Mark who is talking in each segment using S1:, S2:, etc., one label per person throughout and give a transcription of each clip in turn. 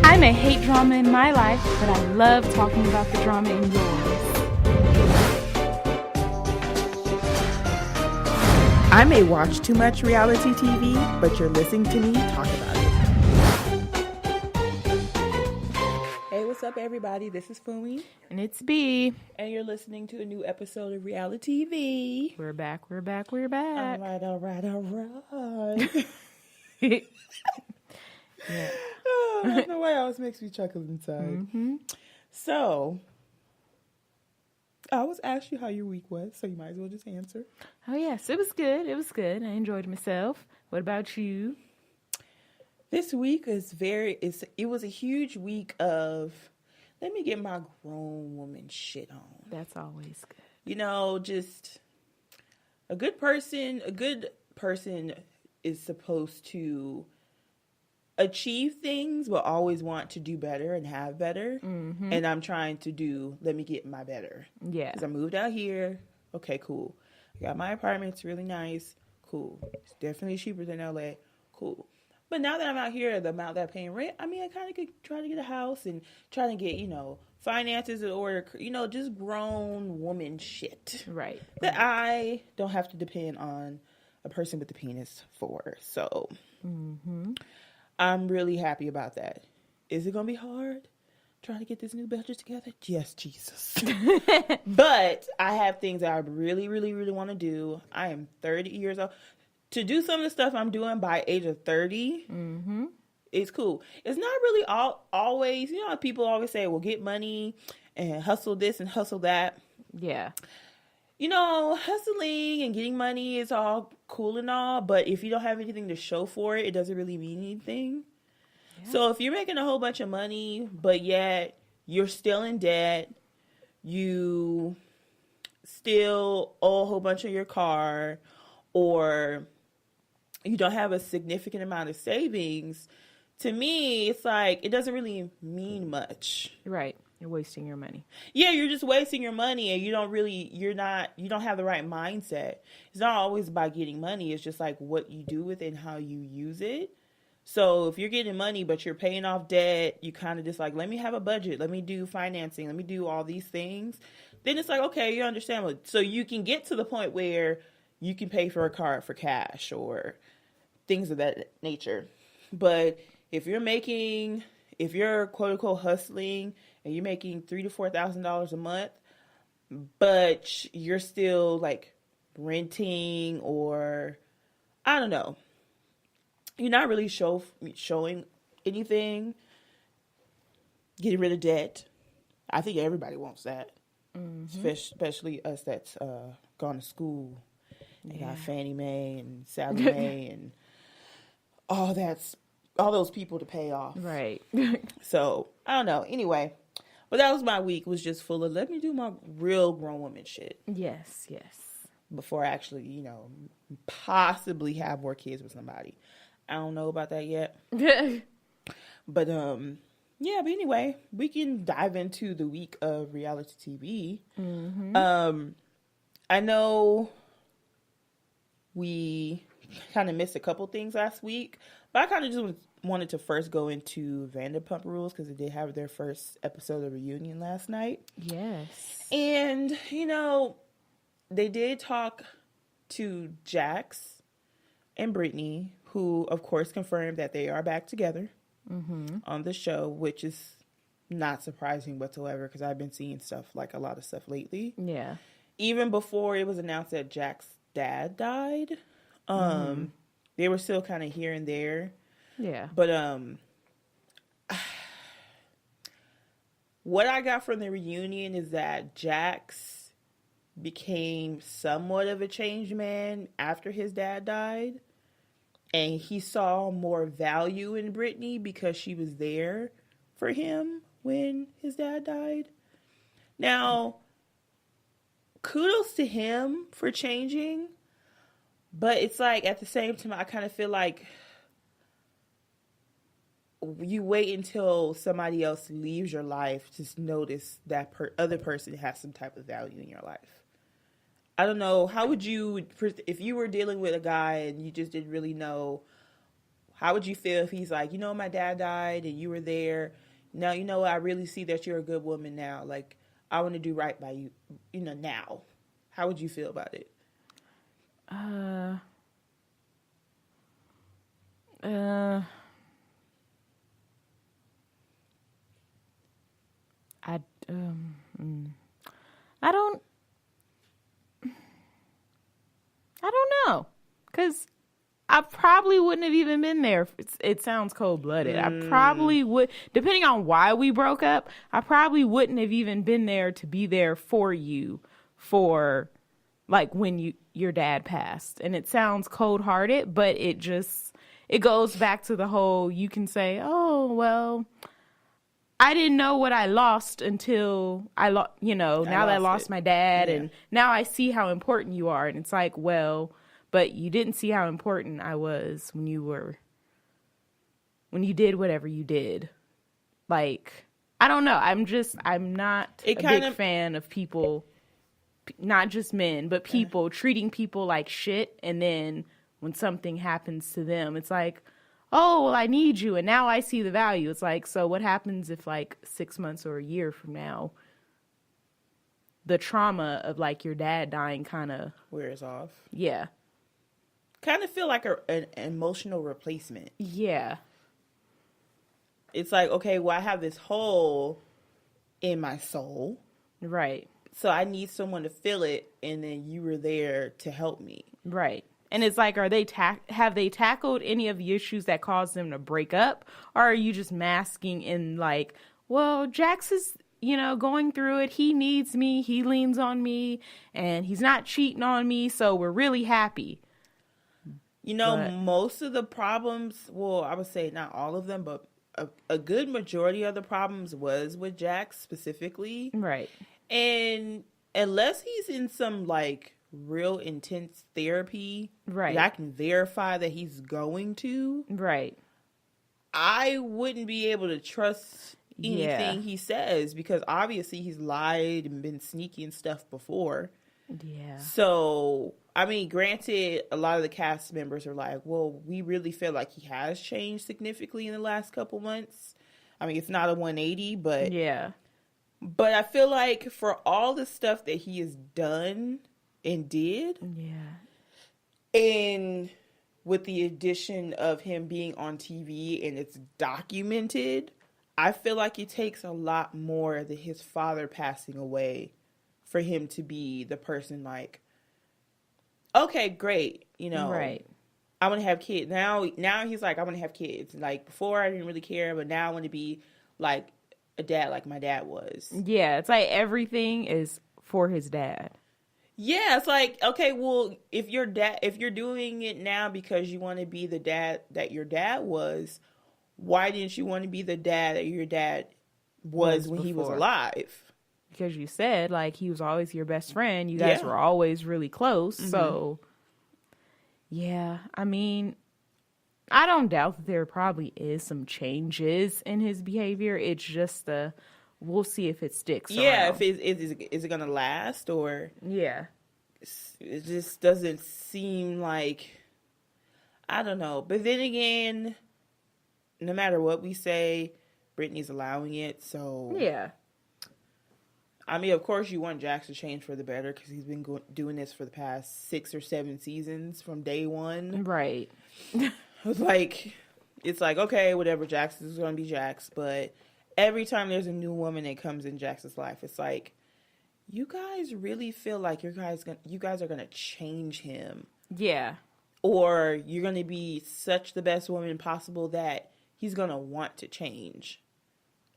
S1: I may hate drama in my life, but I love talking about the drama in yours.
S2: I may watch too much reality TV, but you're listening to me talk about it. Hey, what's up, everybody? This is Funmi.
S1: And it's B.
S2: And you're listening to a new episode of RealiTEA-V.
S1: We're back.
S2: All right.
S1: Yeah.
S2: Oh, I don't know why it always makes me chuckle inside.
S1: Mm-hmm.
S2: So, I was asked you how your week was, so you might as well just answer.
S1: Oh, yes. It was good. I enjoyed myself. What about you?
S2: This week is it was a huge week of, let me get my grown woman shit on.
S1: That's always good.
S2: You know, just a good person is supposed to achieve things, but always want to do better and have better.
S1: Mm-hmm.
S2: And I'm trying to let me get my better.
S1: Yeah.
S2: Because I moved out here. Okay, cool. I got my apartment. It's really nice. Cool. It's definitely cheaper than LA. Cool. But now that I'm out here, the amount that I'm paying rent, I mean, I kind of could try to get a house and try to get, finances in order, just grown woman shit.
S1: Right.
S2: That I don't have to depend on a person with a penis for. So, I'm really happy about that. Is it going to be hard trying to get this new budget together? Yes, Jesus. But I have things that I really, really, really want to do. I am 30 years old. To do some of the stuff I'm doing by age of 30, it's cool. It's not really always, people always say, well, get money and hustle this and hustle that.
S1: Yeah.
S2: Hustling and getting money is all cool and all, but if you don't have anything to show for it, it doesn't really mean anything. Yeah. So if you're making a whole bunch of money, but yet you're still in debt, you still owe a whole bunch of your car, or you don't have a significant amount of savings, to me, it's like, it doesn't really mean much.
S1: Right. You're wasting your money.
S2: Yeah, you're just wasting your money, and you don't have the right mindset. It's not always about getting money. It's just like what you do with it and how you use it. So if you're getting money, but you're paying off debt, you kind of just like, let me have a budget. Let me do financing. Let me do all these things. Then it's like, okay, you understand. So you can get to the point where you can pay for a car for cash or things of that nature. But if you're quote unquote hustling and you're making $3,000 to $4,000 a month, but you're still like renting, or I don't know, you're not really showing anything, getting rid of debt. I think everybody wants that, especially us that's gone to school. They got Fannie Mae and Sally Mae and all those people to pay off.
S1: Right.
S2: So, I don't know. Anyway, but that was my week. Was just full of, let me do my real grown woman shit.
S1: Yes.
S2: Before I actually, possibly have more kids with somebody. I don't know about that yet. But, yeah, but anyway, we can dive into the week of reality TV. I know we kind of missed a couple things last week, but I kind of just wanted to first go into Vanderpump Rules because they did have their first episode of Reunion last night.
S1: Yes.
S2: And, they did talk to Jax and Brittany, who, of course, confirmed that they are back together on the show, which is not surprising whatsoever because I've been seeing a lot of stuff lately.
S1: Yeah. Even
S2: before it was announced that Jax's dad died, they were still kind of here and there.
S1: Yeah.
S2: But what I got from the reunion is that Jax became somewhat of a changed man after his dad died. And he saw more value in Brittany because she was there for him when his dad died. Now, kudos to him for changing. But it's like, at the same time, I kind of feel like you wait until somebody else leaves your life to notice that other person has some type of value in your life. I don't know. How would you, if you were dealing with a guy and you just didn't really know How would you feel if he's like, my dad died and you were there. Now, I really see that you're a good woman now. Like, I want to do right by you, now. How would you feel about it?
S1: I don't know. Because I probably wouldn't have even been there. It sounds cold-blooded. I probably would, depending on why we broke up, I probably wouldn't have even been there to be there for you for, like, when your dad passed. And it sounds cold-hearted, but it goes back to the whole, you can say, oh, well, I didn't know what I lost until now that I lost my dad, and now I see how important you are. And it's like, well, but you didn't see how important I was when you did whatever you did. Like, I don't know. I'm not a big fan of people, not just men, but people treating people like shit. And then when something happens to them, it's like, oh, well, I need you, and now I see the value. It's like, so what happens if, like, 6 months or a year from now, the trauma of, like, your dad dying kind of
S2: wears off?
S1: Yeah.
S2: Kind of feel like an emotional replacement.
S1: Yeah.
S2: It's like, okay, well, I have this hole in my soul.
S1: Right.
S2: So I need someone to fill it, and then you were there to help me.
S1: Right. And it's like, have they tackled any of the issues that caused them to break up? Or are you just masking in like, well, Jax is, going through it. He needs me. He leans on me. And he's not cheating on me. So we're really happy.
S2: Most of the problems, well, I would say not all of them, but a good majority of the problems was with Jax specifically.
S1: Right.
S2: And unless he's in some, like, real intense therapy,
S1: right,
S2: that I can verify that he's going to,
S1: right,
S2: I wouldn't be able to trust anything he says, because obviously he's lied and been sneaky and stuff before.
S1: Yeah.
S2: So, I mean, granted, a lot of the cast members are like, well, we really feel like he has changed significantly in the last couple months. I mean, it's not a 180, but
S1: yeah.
S2: But I feel like for all the stuff that he has done and did, and with the addition of him being on TV and it's documented, I feel like it takes a lot more than his father passing away for him to be the person like, okay, great,
S1: right,
S2: I want to have kids. Now he's like, I want to have kids. Like, before I didn't really care, but now I want to be like a dad like my dad was.
S1: Yeah, it's like everything is for his dad.
S2: Yeah, it's like, okay, well, if you're doing it now because you want to be the dad that your dad was, why didn't you want to be the dad that your dad was when he was alive?
S1: Because you said, like, he was always your best friend. You guys were always really close. Mm-hmm. So, yeah, I mean, I don't doubt that there probably is some changes in his behavior. It's just we'll see if it sticks.
S2: Yeah, if is it going to last, or it just doesn't seem like, I don't know. But then again, no matter what we say, Britney's allowing it. So
S1: yeah,
S2: I mean, of course, you want Jax to change for the better, because he's been doing this for the past 6 or 7 seasons from day one.
S1: Right.
S2: It's like, okay, whatever, Jax is going to be Jax, but every time there's a new woman that comes in Jax's life, it's like, you guys really feel like you guys are going to change him.
S1: Yeah.
S2: Or you're going to be such the best woman possible that he's going to want to change.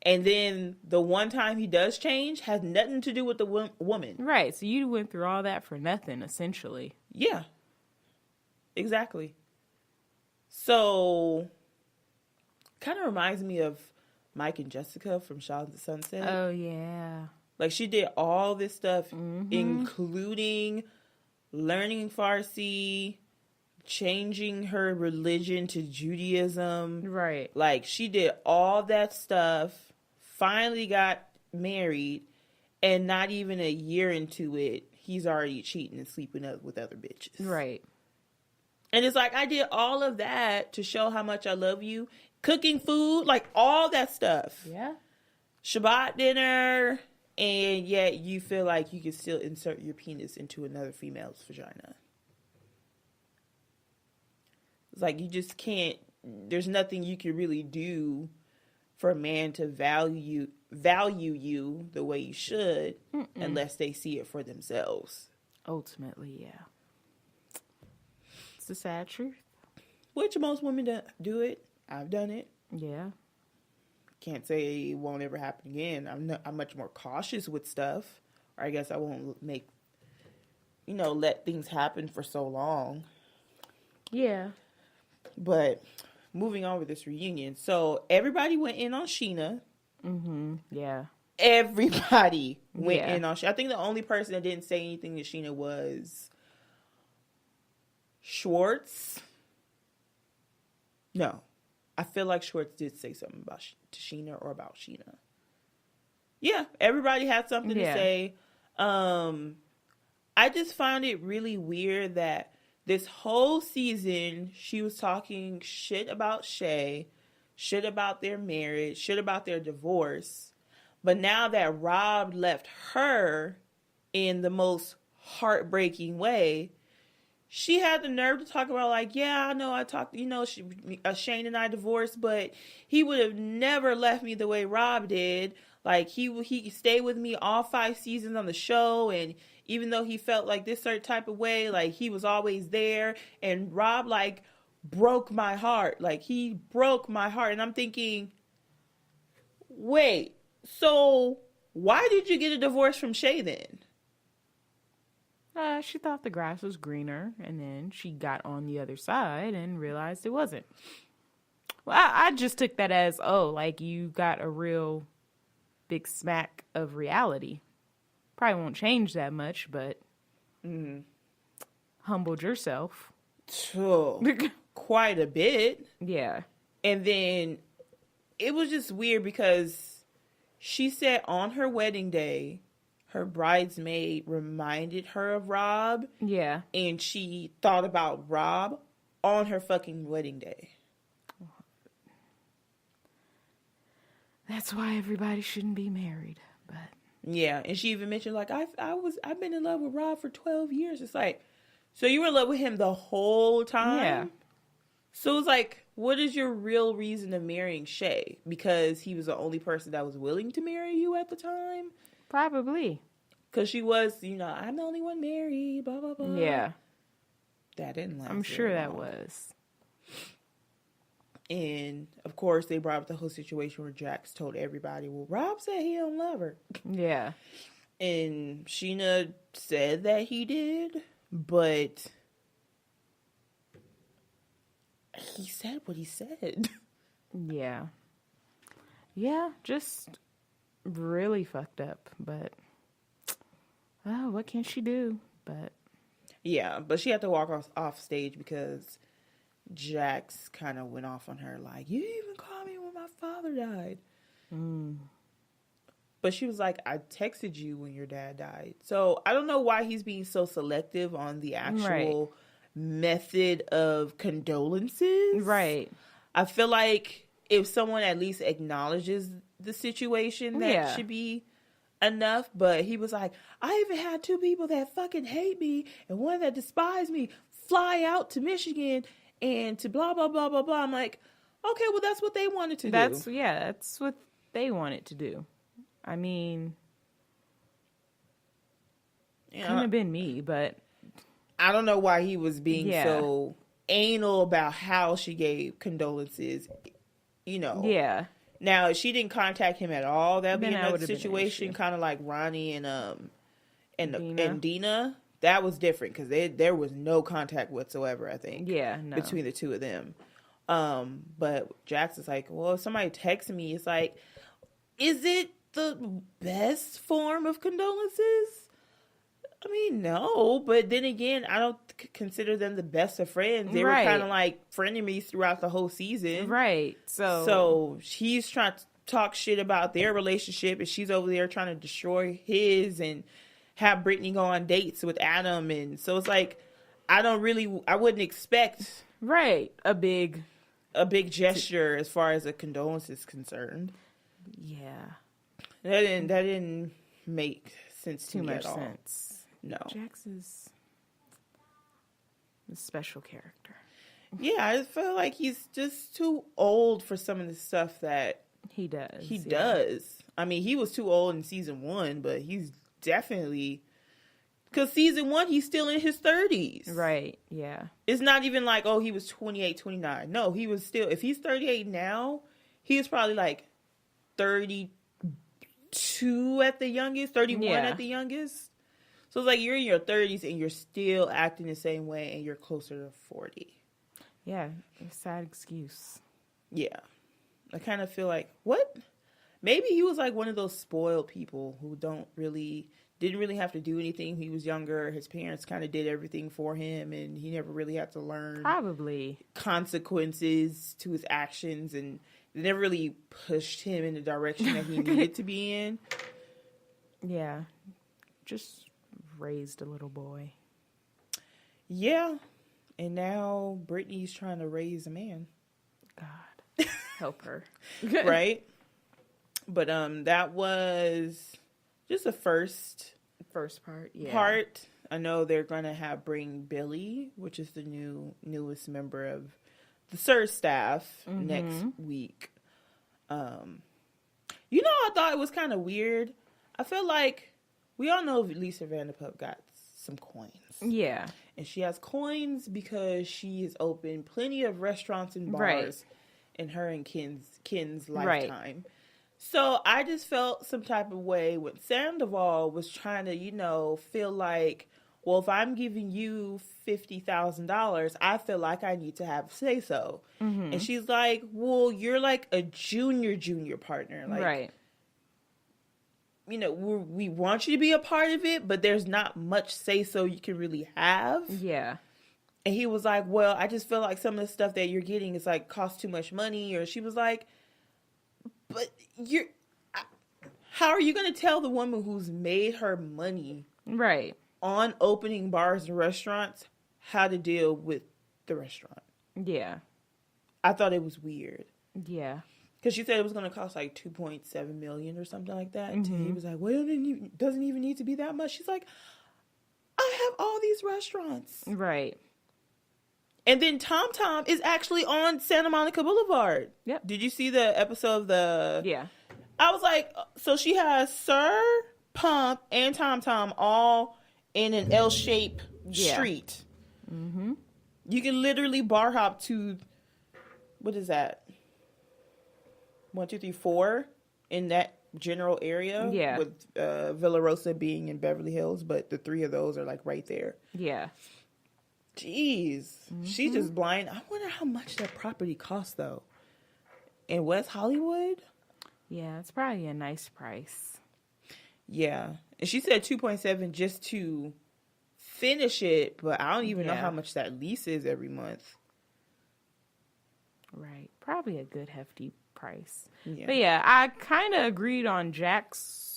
S2: And then the one time he does change has nothing to do with the woman.
S1: Right. So you went through all that for nothing, essentially.
S2: Yeah. Exactly. So, kind of reminds me of Mike and Jessica from Shaun of the Sunset.
S1: Oh, yeah.
S2: Like, she did all this stuff,
S1: mm-hmm.
S2: including learning Farsi, changing her religion to Judaism.
S1: Right.
S2: Like, she did all that stuff, finally got married, and not even a year into it, he's already cheating and sleeping up with other bitches.
S1: Right.
S2: And it's like, I did all of that to show how much I love you. Cooking food, like all that stuff.
S1: Yeah.
S2: Shabbat dinner, and yet you feel like you can still insert your penis into another female's vagina. It's like you just can't, there's nothing you can really do for a man to value you the way you should unless they see it for themselves.
S1: Ultimately, yeah. It's the sad truth.
S2: Which most women do it. I've done it.
S1: Yeah.
S2: Can't say it won't ever happen again. I'm much more cautious with stuff. Or I guess I won't let things happen for so long.
S1: Yeah.
S2: But moving on with this reunion. So everybody went in on Sheena.
S1: Mm-hmm. Yeah.
S2: Everybody went in on Sheena. I think the only person that didn't say anything to Sheena was Schwartz. No. I feel like Schwartz did say something about to Sheena or about Sheena. Yeah, everybody had something to say. I just found it really weird that this whole season she was talking shit about Shay, shit about their marriage, shit about their divorce. But now that Rob left her in the most heartbreaking way, she had the nerve to talk about, like, yeah, I know I talked, Shane and I divorced, but he would have never left me the way Rob did. Like, he stayed with me all 5 seasons on the show, and even though he felt like this certain type of way, like, he was always there. And Rob, like, broke my heart. Like, he broke my heart. And I'm thinking, wait, so why did you get a divorce from Shay then?
S1: She thought the grass was greener, and then she got on the other side and realized it wasn't. Well, I just took that as, like you got a real big smack of reality. Probably won't change that much, but humbled yourself.
S2: Quite a bit.
S1: Yeah.
S2: And then it was just weird because she said on her wedding day, her bridesmaid reminded her of Rob.
S1: Yeah.
S2: And she thought about Rob on her fucking wedding day.
S1: That's why everybody shouldn't be married. But
S2: yeah, and she even mentioned, like, I've been in love with Rob for 12 years. It's like, so you were in love with him the whole time?
S1: Yeah.
S2: So it's like, what is your real reason of marrying Shay? Because he was the only person that was willing to marry you at the time?
S1: Probably.
S2: Because she was, I'm the only one married, blah, blah, blah.
S1: Yeah.
S2: That didn't last.
S1: I'm sure that was.
S2: And, of course, they brought up the whole situation where Jax told everybody, well, Rob said he don't love her.
S1: Yeah.
S2: And Sheena said that he did, but he said what he said.
S1: Yeah. Yeah, just really fucked up, but what can she do? But
S2: yeah, but she had to walk off stage because Jax kind of went off on her, like, you didn't even call me when my father died. But she was like, I texted you when your dad died. So I don't know why he's being so selective on the actual method of condolences.
S1: Right.
S2: I feel like if someone at least acknowledges the situation, that should be enough. But he was like, I even had 2 people that fucking hate me and one that despise me fly out to Michigan and to blah, blah, blah, blah, blah. I'm like, okay, well, that's what they wanted to do.
S1: That's what they wanted to do. I mean, couldn't have been me, but
S2: I don't know why he was being so anal about how she gave condolences,
S1: Yeah.
S2: Now, if she didn't contact him at all, that'd be another situation, kind of like Ronnie and Dina. That was different because there was no contact whatsoever, I think.
S1: Yeah, no.
S2: Between the two of them. But Jax is like, well, if somebody texts me, it's like, is it the best form of condolences? I mean, no. But then again, I don't consider them the best of friends. They were kind of like frenemies throughout the whole season.
S1: Right.
S2: So he's trying to talk shit about their relationship, and she's over there trying to destroy his and have Brittany go on dates with Adam. And so it's like, I wouldn't expect
S1: right a big
S2: gesture as far as a condolence is concerned.
S1: Yeah,
S2: that didn't make sense to me at all. Too much sense. No,
S1: Jax is a special character.
S2: Yeah, I just feel like he's just too old for some of the stuff that
S1: he does.
S2: He does. I mean, he was too old in season 1, but he's definitely, because season 1, he's still in his 30s.
S1: Right, yeah.
S2: It's not even like, oh, he was 28, 29. No, he was still, if he's 38 now, he was probably like 32 at the youngest, 31 at the youngest. So it's like you're in your 30s and you're still acting the same way and you're closer to 40.
S1: Yeah, a sad excuse.
S2: Yeah. I kind of feel like, what? Maybe he was like one of those spoiled people who didn't really have to do anything. He was younger. His parents kind of did everything for him, and he never really had to learn
S1: probably
S2: consequences to his actions, and they never really pushed him in the direction that he needed to be in.
S1: Yeah, just raised a little boy.
S2: Yeah, and now Brittany's trying to raise a man.
S1: God, help her.
S2: Right? But that was just the first
S1: part. Yeah.
S2: Part. I know they're gonna bring Billy, which is the newest member of the SIR staff, next week. I thought it was kind of weird. I feel like we all know Lisa Vanderpump got some coins.
S1: Yeah,
S2: and she has coins because she has opened plenty of restaurants and bars in her and Ken's lifetime. Right. So I just felt some type of way when Sandoval was trying to, feel like, well, if I'm giving you $50,000, I feel like I need to have say so. Mm-hmm. And she's like, well, you're like a junior partner. Like, right. We want you to be a part of it, but there's not much say so you can really have. Yeah. And he was like, well, I just feel like some of the stuff that you're getting is like costs too much money. Or she was like, but how are you going to tell the woman who's made her money right on opening bars and restaurants how to deal with the restaurant? Yeah. I thought it was weird. Yeah. Because she said it was going to cost like $2.7 million or something like that. Mm-hmm. And he was like, well, it doesn't even need to be that much. She's like, I have all these restaurants. Right. And then Tom Tom is actually on Santa Monica Boulevard. Yep. Did you see the episode of the... Yeah. I was like, so she has Sir, Pump, and Tom Tom all in an L-shaped street. Mm-hmm. You can literally bar hop to... What is that? 1, 2, 3, 4 in that general area. Yeah. With Villa Rosa being in Beverly Hills, but the 3 of those are like right there. Yeah. Jeez. Mm-hmm. She's just blind. I wonder how much that property costs, though. In West Hollywood?
S1: Yeah, it's probably a nice price.
S2: Yeah. And she said 2.7 just to finish it, but I don't even know how much that lease is every month.
S1: Right. Probably a good hefty price. Yeah. But yeah, I kind of agreed on Jax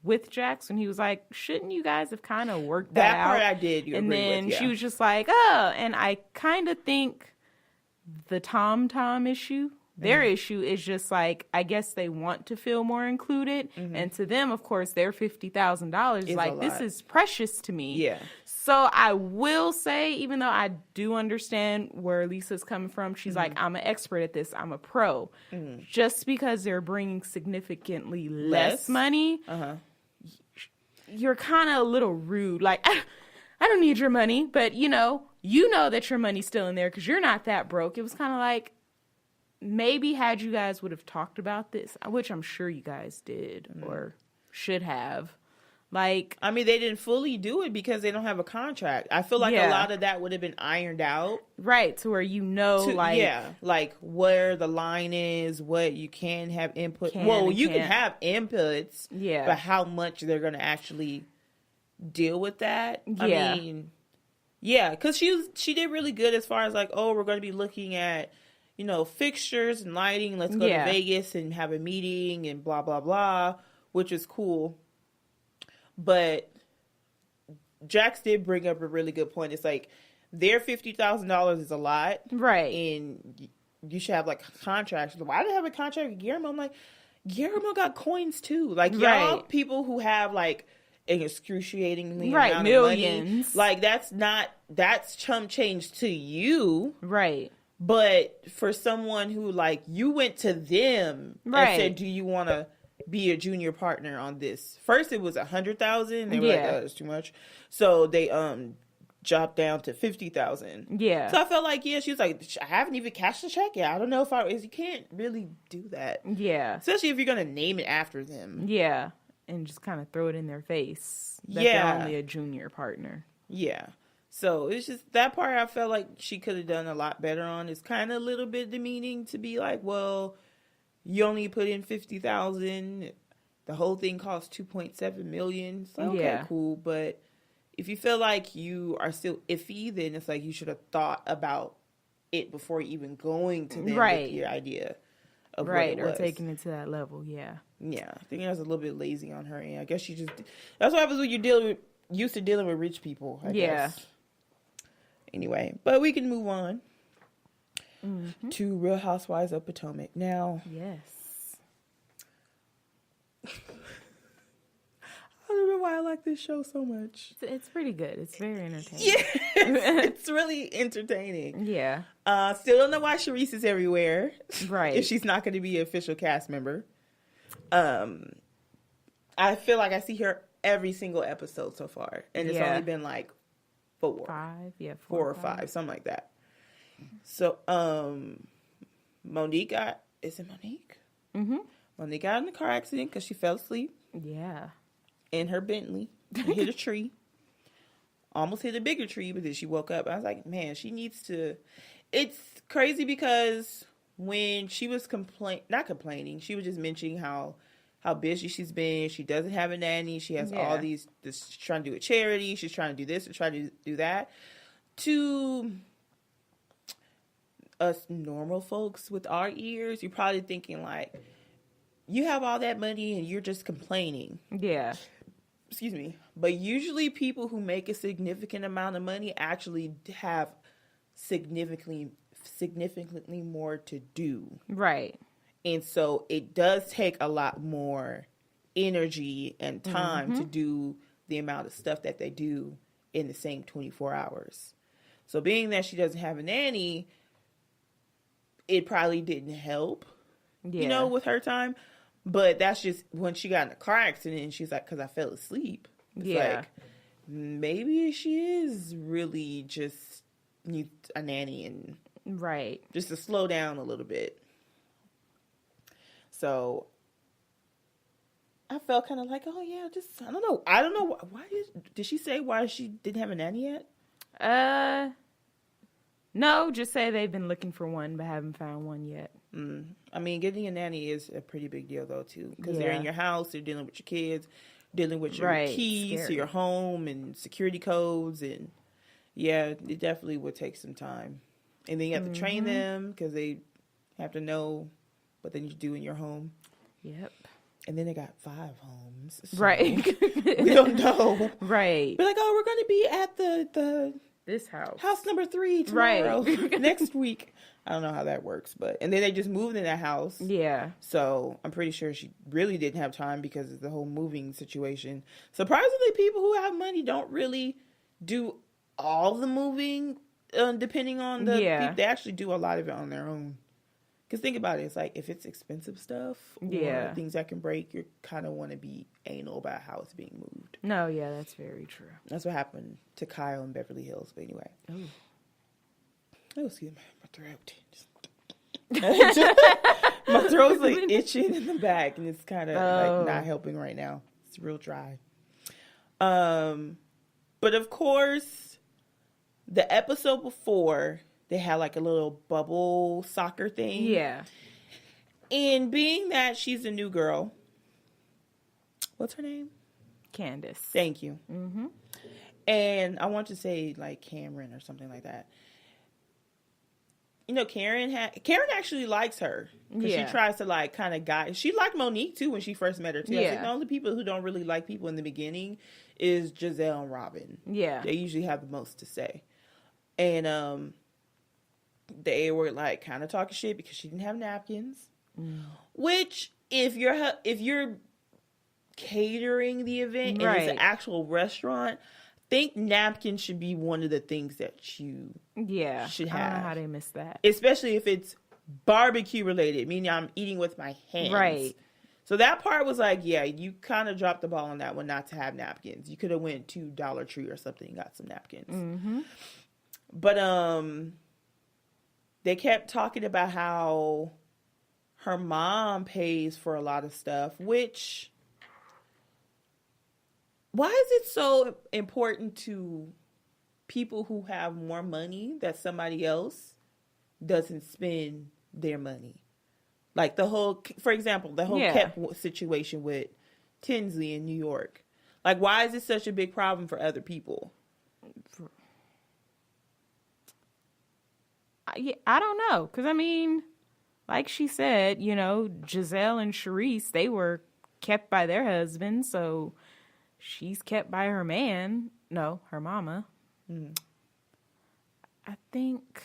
S1: when he was like, shouldn't you guys have kind of worked that out?
S2: That part I did.
S1: And then she was just like, oh, and I kind of think the Tom Tom issue, their issue is just like, I guess they want to feel more included. Mm-hmm. And to them, of course, their $50,000 like, this is precious to me. Yeah. So I will say, even though I do understand where Lisa's coming from, she's like, I'm an expert at this. I'm a pro. Mm-hmm. Just because they're bringing significantly less money, you're kind of a little rude. Like, I don't need your money, but you know that your money's still in there because you're not that broke. It was kind of like, maybe had you guys would have talked about this, which I'm sure you guys did or should have. Like, I
S2: mean, they didn't fully do it because they don't have a contract. I feel like a lot of that would have been ironed out.
S1: Right, to where
S2: like where the line is, what you can have input. You can have inputs, but how much they're going to actually deal with that. Yeah. I mean, because she did really good as far as like, oh, we're going to be looking at, fixtures and lighting. Let's go to Vegas and have a meeting and blah, blah, blah, which is cool. But Jax did bring up a really good point. It's like their $50,000 is a lot.
S1: Right.
S2: And you should have like contracts. Why do they have a contract with Guillermo? I'm like, Guillermo got coins too. Like, y'all people who have like an excruciatingly amount
S1: millions.
S2: of money, like that's chump change to you.
S1: Right.
S2: But for someone who, like, you went to them and said, do you want to be a junior partner on this? First, it was $100,000. They were like, oh, that's too much. So they dropped down to $50,000. Yeah. So I felt like, she was like, I haven't even cashed the check yet. I don't know if you can't really do that. Yeah. Especially if you're going to name it after them.
S1: Yeah. And just kind of throw it in their face that they're only a junior partner.
S2: Yeah. So it's just that part I felt like she could have done a lot better on. It's kind of a little bit demeaning to be like, well, you only put in $50,000. The whole thing cost $2.7 million. So okay, cool. But if you feel like you are still iffy, then it's like you should have thought about it before even going to them with your idea of what it was.
S1: Or taking it to that level. Yeah.
S2: Yeah, I think that was a little bit lazy on her end. I guess she just that's what happens when you're used to dealing with rich people. I guess. Anyway, but we can move on to Real Housewives of Potomac. Now,
S1: yes.
S2: I don't know why I like this show so much.
S1: It's pretty good. It's very entertaining.
S2: Yeah, it's really entertaining. Yeah. Still don't know why Charisse is everywhere. Right. If she's not going to be an official cast member. I feel like I see her every single episode so far. And it's only been like 4 or 5, something like that. So, Monique got Monique got in a car accident because she fell asleep. Yeah. In her Bentley. Hit a tree. Almost hit a bigger tree, but then she woke up. I was like, man, she needs to. It's crazy because when she was not complaining, she was just mentioning how busy she's been. She doesn't have a nanny. She has all these, she's trying to do a charity. She's trying to do this and trying to do that. To us normal folks with our ears, you're probably thinking like, you have all that money and you're just complaining. Yeah. Excuse me. But usually people who make a significant amount of money actually have significantly more to do. Right. And so it does take a lot more energy and time to do the amount of stuff that they do in the same 24 hours. So being that she doesn't have a nanny, it probably didn't help, with her time. But that's just when she got in a car accident and she's like, because I fell asleep. It's like, maybe she is really just needs a nanny and just to slow down a little bit. So I felt kind of like, oh yeah, I don't know why did she say why she didn't have a nanny yet?
S1: No, just say they've been looking for one but haven't found one yet.
S2: I mean, getting a nanny is a pretty big deal though too, because they're in your house, they're dealing with your kids, dealing with your keys to your home and security codes, and it definitely would take some time. And then you have to train them because they have to know what they need to do in your home. Yep. And then they got 5 homes. So we don't know. Right. But like, oh, we're going to be at
S1: this house
S2: number 3 tomorrow. Next week. I don't know how that works, and then they just moved in that house. Yeah. So I'm pretty sure she really didn't have time because of the whole moving situation. Surprisingly, people who have money don't really do all the moving, depending on the people. They actually do a lot of it on their own. Because think about it, it's like if it's expensive stuff or things that can break, you kind of want to be anal about how it's being moved.
S1: No, that's very true.
S2: That's what happened to Kyle in Beverly Hills. But anyway. Oh, excuse me, my throat. My throat's like itching in the back, and it's kind of like not helping right now. It's real dry. But of course, the episode before, they had like a little bubble soccer thing. Yeah. And being that she's a new girl, what's her name?
S1: Candice.
S2: Thank you. Mm-hmm. And I want to say like Cameron or something like that. Karen actually likes her because she tries to like kind of guide. She liked Monique too when she first met her too. I think the only people who don't really like people in the beginning is Giselle and Robin. Yeah, they usually have the most to say. And they were like kind of talking shit because she didn't have napkins. Which, if you're catering the event and it's an actual restaurant, I think napkins should be one of the things that you should have.
S1: I don't know how they missed that.
S2: Especially if it's barbecue related, meaning I'm eating with my hands. Right. So that part was like, yeah, you kind of dropped the ball on that one not to have napkins. You could have went to Dollar Tree or something and got some napkins. Mm-hmm. But they kept talking about how her mom pays for a lot of stuff, which, why is it so important to people who have more money that somebody else doesn't spend their money? Like for example, the whole Kep situation with Tinsley in New York. Like, why is it such a big problem for other people?
S1: I don't know. Because, I mean, like she said, you know, Giselle and Charisse, they were kept by their husband. So she's kept by her man. No, her mama. I think,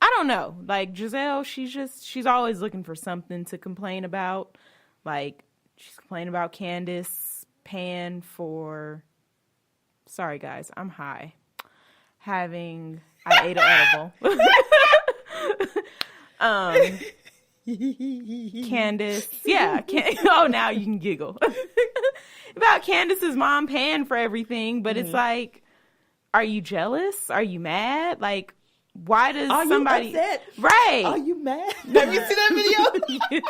S1: I don't know. Like, Giselle, she's always looking for something to complain about. Like, she's complaining about Candice paying for, sorry guys, I'm high. I ate an edible. Candice, now you can giggle. About Candice's mom paying for everything, but it's like, are you jealous? Are you mad? Like, why does somebody...
S2: you upset?
S1: Right.
S2: Are you mad? Have you seen that video?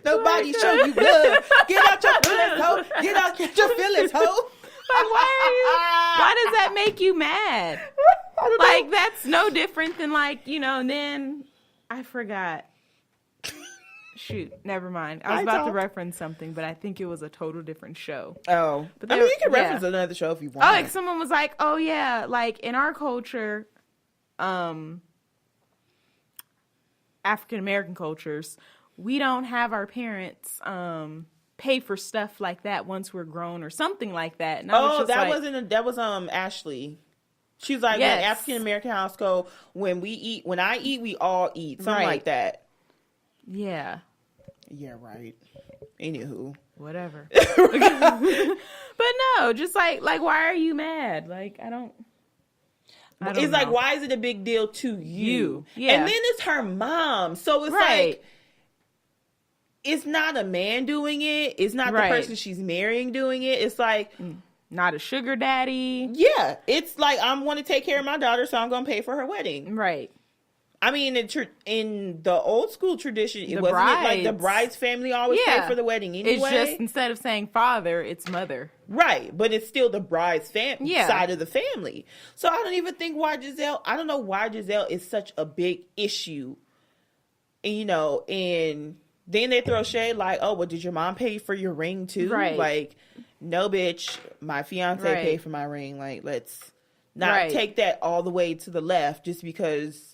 S2: Nobody show you love. Get out your feelings, hoe. Get out your feelings, hoe.
S1: Like, why does that make you mad? Like, that's no different than, like, you know, and then I forgot. Shoot, never mind. I was about to reference something, but I think it was a total different show.
S2: Oh. But I mean, you can reference another show if you want.
S1: Oh, like, someone was like, oh, yeah, like, in our culture, African-American cultures, we don't have our parents pay for stuff like that once we're grown or something like that. And
S2: that was Ashley. She was like, when African American household, when I eat, we all eat. Something like that.
S1: Yeah.
S2: Yeah, right. Anywho.
S1: Whatever. But no, just like why are you mad? Like, I don't
S2: it's know. Like, why is it a big deal to you?
S1: Yeah.
S2: And then it's her mom. So it's like, it's not a man doing it. It's not the person she's marrying doing it. It's like,
S1: not a sugar daddy.
S2: Yeah. It's like, I want to take care of my daughter, so I'm going to pay for her wedding.
S1: Right.
S2: I mean, in the old school tradition, it wasn't like the bride's family always paid for the wedding anyway.
S1: It's just, instead of saying father, it's mother.
S2: Right. But it's still the bride's side of the family. So I don't even think I don't know why Giselle is such a big issue. You know, and then they throw shade like, oh, well, did your mom pay for your ring too?
S1: Right.
S2: Like, no, bitch, my fiance paid for my ring. Like, let's not take that all the way to the left just because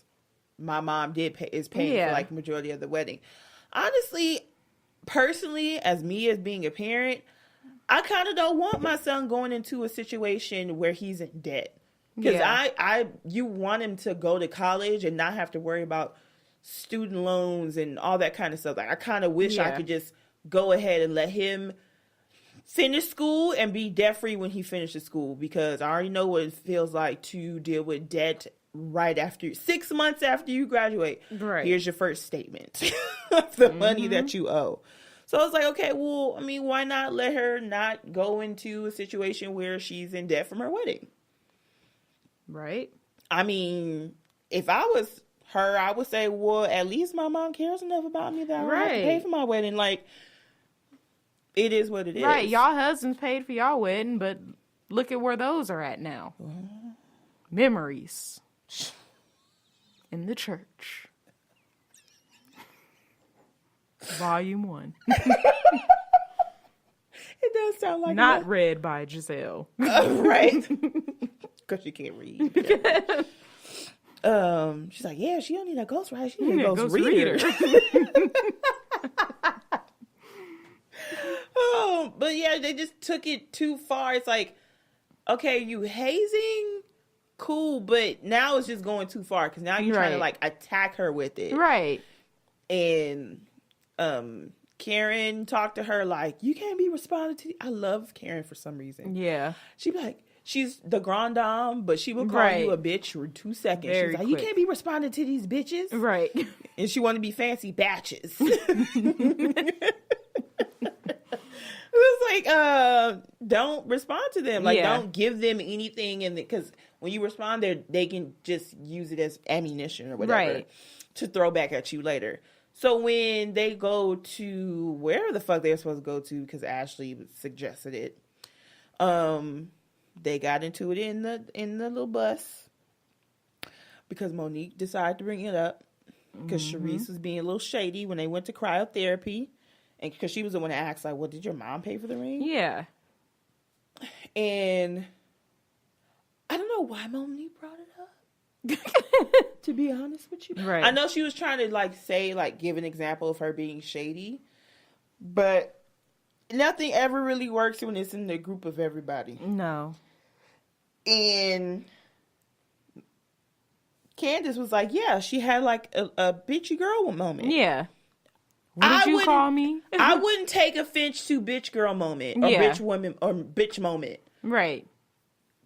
S2: my mom is paying for like the majority of the wedding. Honestly, personally, as being a parent, I kind of don't want my son going into a situation where he's in debt. Because you want him to go to college and not have to worry about student loans and all that kind of stuff. Like, I kind of wish I could just go ahead and let him finish school and be debt free when he finishes school, because I already know what it feels like to deal with debt right after 6 months after you graduate. Right. Here's your first statement of the money that you owe. So I was like, okay, well, I mean, why not let her not go into a situation where she's in debt from her wedding?
S1: Right.
S2: I mean, if I was her, I would say, well, at least my mom cares enough about me that I don't have to pay for my wedding. Like, it is what it is.
S1: Right. Y'all husbands paid for y'all wedding, but look at where those are at now. Memories. In the church. Volume 1.
S2: It does sound like
S1: not read by Giselle.
S2: Right. Because she can't read. She's like, yeah, she don't need a ghostwriter. She need a ghost reader. But yeah, they just took it too far. It's like, okay, you hazing, cool, but now it's just going too far because now you're trying to like attack her with it.
S1: Right.
S2: And Karen talked to her like, you can't be responding to. I love Karen for some reason.
S1: Yeah.
S2: She'd be like, she's the grand dame, but she would call you a bitch for 2 seconds. She's like, you can't be responding to these bitches.
S1: Right.
S2: And she wanted to be fancy batches. It was like, don't respond to them. Like, don't give them anything. And because when you respond, they can just use it as ammunition or whatever to throw back at you later. So when they go to wherever the fuck they're supposed to go to, because Ashley suggested it, they got into it in the little bus because Monique decided to bring it up because Charisse was being a little shady when they went to cryotherapy. And because she was the one that asked, like, well, did your mom pay for the ring?
S1: Yeah.
S2: And I don't know why Monique brought it up, to be honest with you.
S1: Right.
S2: I know she was trying to, like, say, like, give an example of her being shady. But nothing ever really works when it's in the group of everybody.
S1: No.
S2: And Candice was like, yeah, she had, like, a bitchy girl moment.
S1: Yeah. What did you call me?
S2: I wouldn't take offense to bitch girl moment or bitch woman or bitch moment.
S1: Right.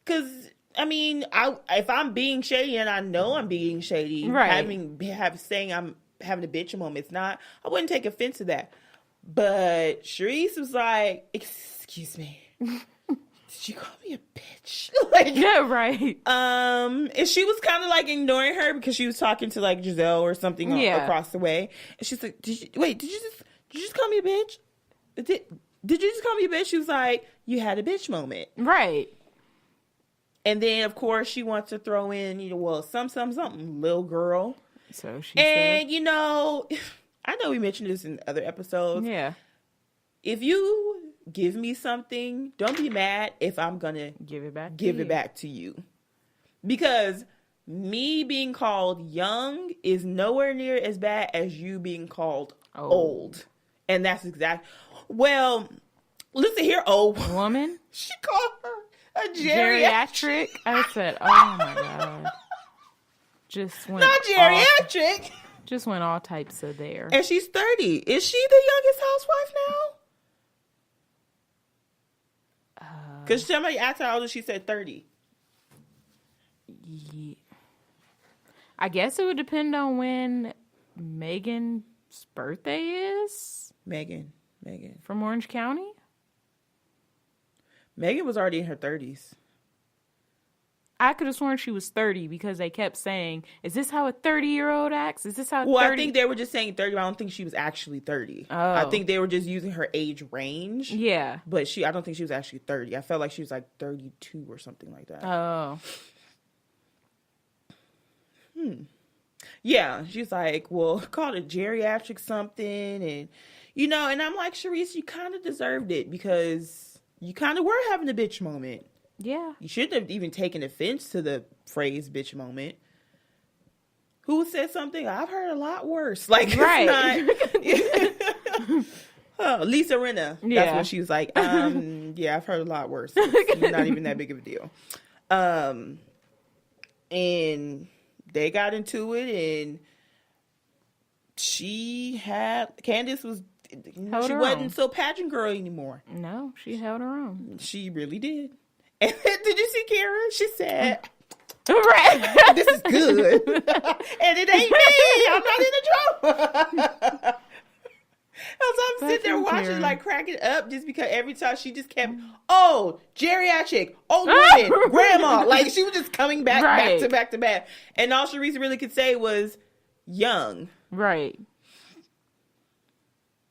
S2: Because, I mean, if I'm being shady and I know I'm being shady, saying I'm having a bitch moment, it's not, I wouldn't take offense to that. But Charisse was like, excuse me. Did you call me a bitch? Like,
S1: yeah, right.
S2: And she was kind of like ignoring her because she was talking to like Giselle or something across the way. And she's like, did you just call me a bitch? Did you just call me a bitch? She was like, you had a bitch moment.
S1: Right.
S2: And then, of course, she wants to throw in, something, little girl.
S1: So she
S2: said. And, I know we mentioned this in other episodes.
S1: Yeah.
S2: If you give me something, don't be mad if I'm gonna
S1: give it back to you.
S2: Because me being called young is nowhere near as bad as you being called old. And that's well, listen here, old
S1: woman.
S2: She called her a
S1: geriatric. I said, oh my God. Just went
S2: not geriatric.
S1: Just went all types of there.
S2: And she's 30. Is she the youngest housewife now? Because somebody asked her how old, she said 30.
S1: Yeah. I guess it would depend on when Megan's birthday is.
S2: Megan.
S1: From Orange County?
S2: Megan was already in her 30s.
S1: I could have sworn she was 30 because they kept saying, is this how a 30-year-old acts? Is this how
S2: I think they were just saying 30, but I don't think she was actually 30.
S1: Oh.
S2: I think they were just using her age range.
S1: Yeah.
S2: But I don't think she was actually 30. I felt like she was like 32 or something like that.
S1: Oh.
S2: Yeah. She's like, well, called it geriatric something. And, and I'm like, Charisse, you kind of deserved it because you kind of were having a bitch moment.
S1: Yeah. You
S2: shouldn't have even taken offense to the phrase bitch moment. Who said something? I've heard a lot worse. Like, right. It's not... Lisa Rinna. That's what she was like. Yeah, I've heard a lot worse. It's not even that big of a deal. And they got into it, and Candice was... she wasn't so pageant girl anymore.
S1: No, she held her own.
S2: She really did. And did you see Karen? She said,
S1: right.
S2: This is good. And it ain't me. I'm not in the drama. So I'm sitting there watching, like, cracking up just because every time she just kept, geriatric, old woman, grandma. Like, she was just coming back to back. And all Charisse really could say was young.
S1: Right.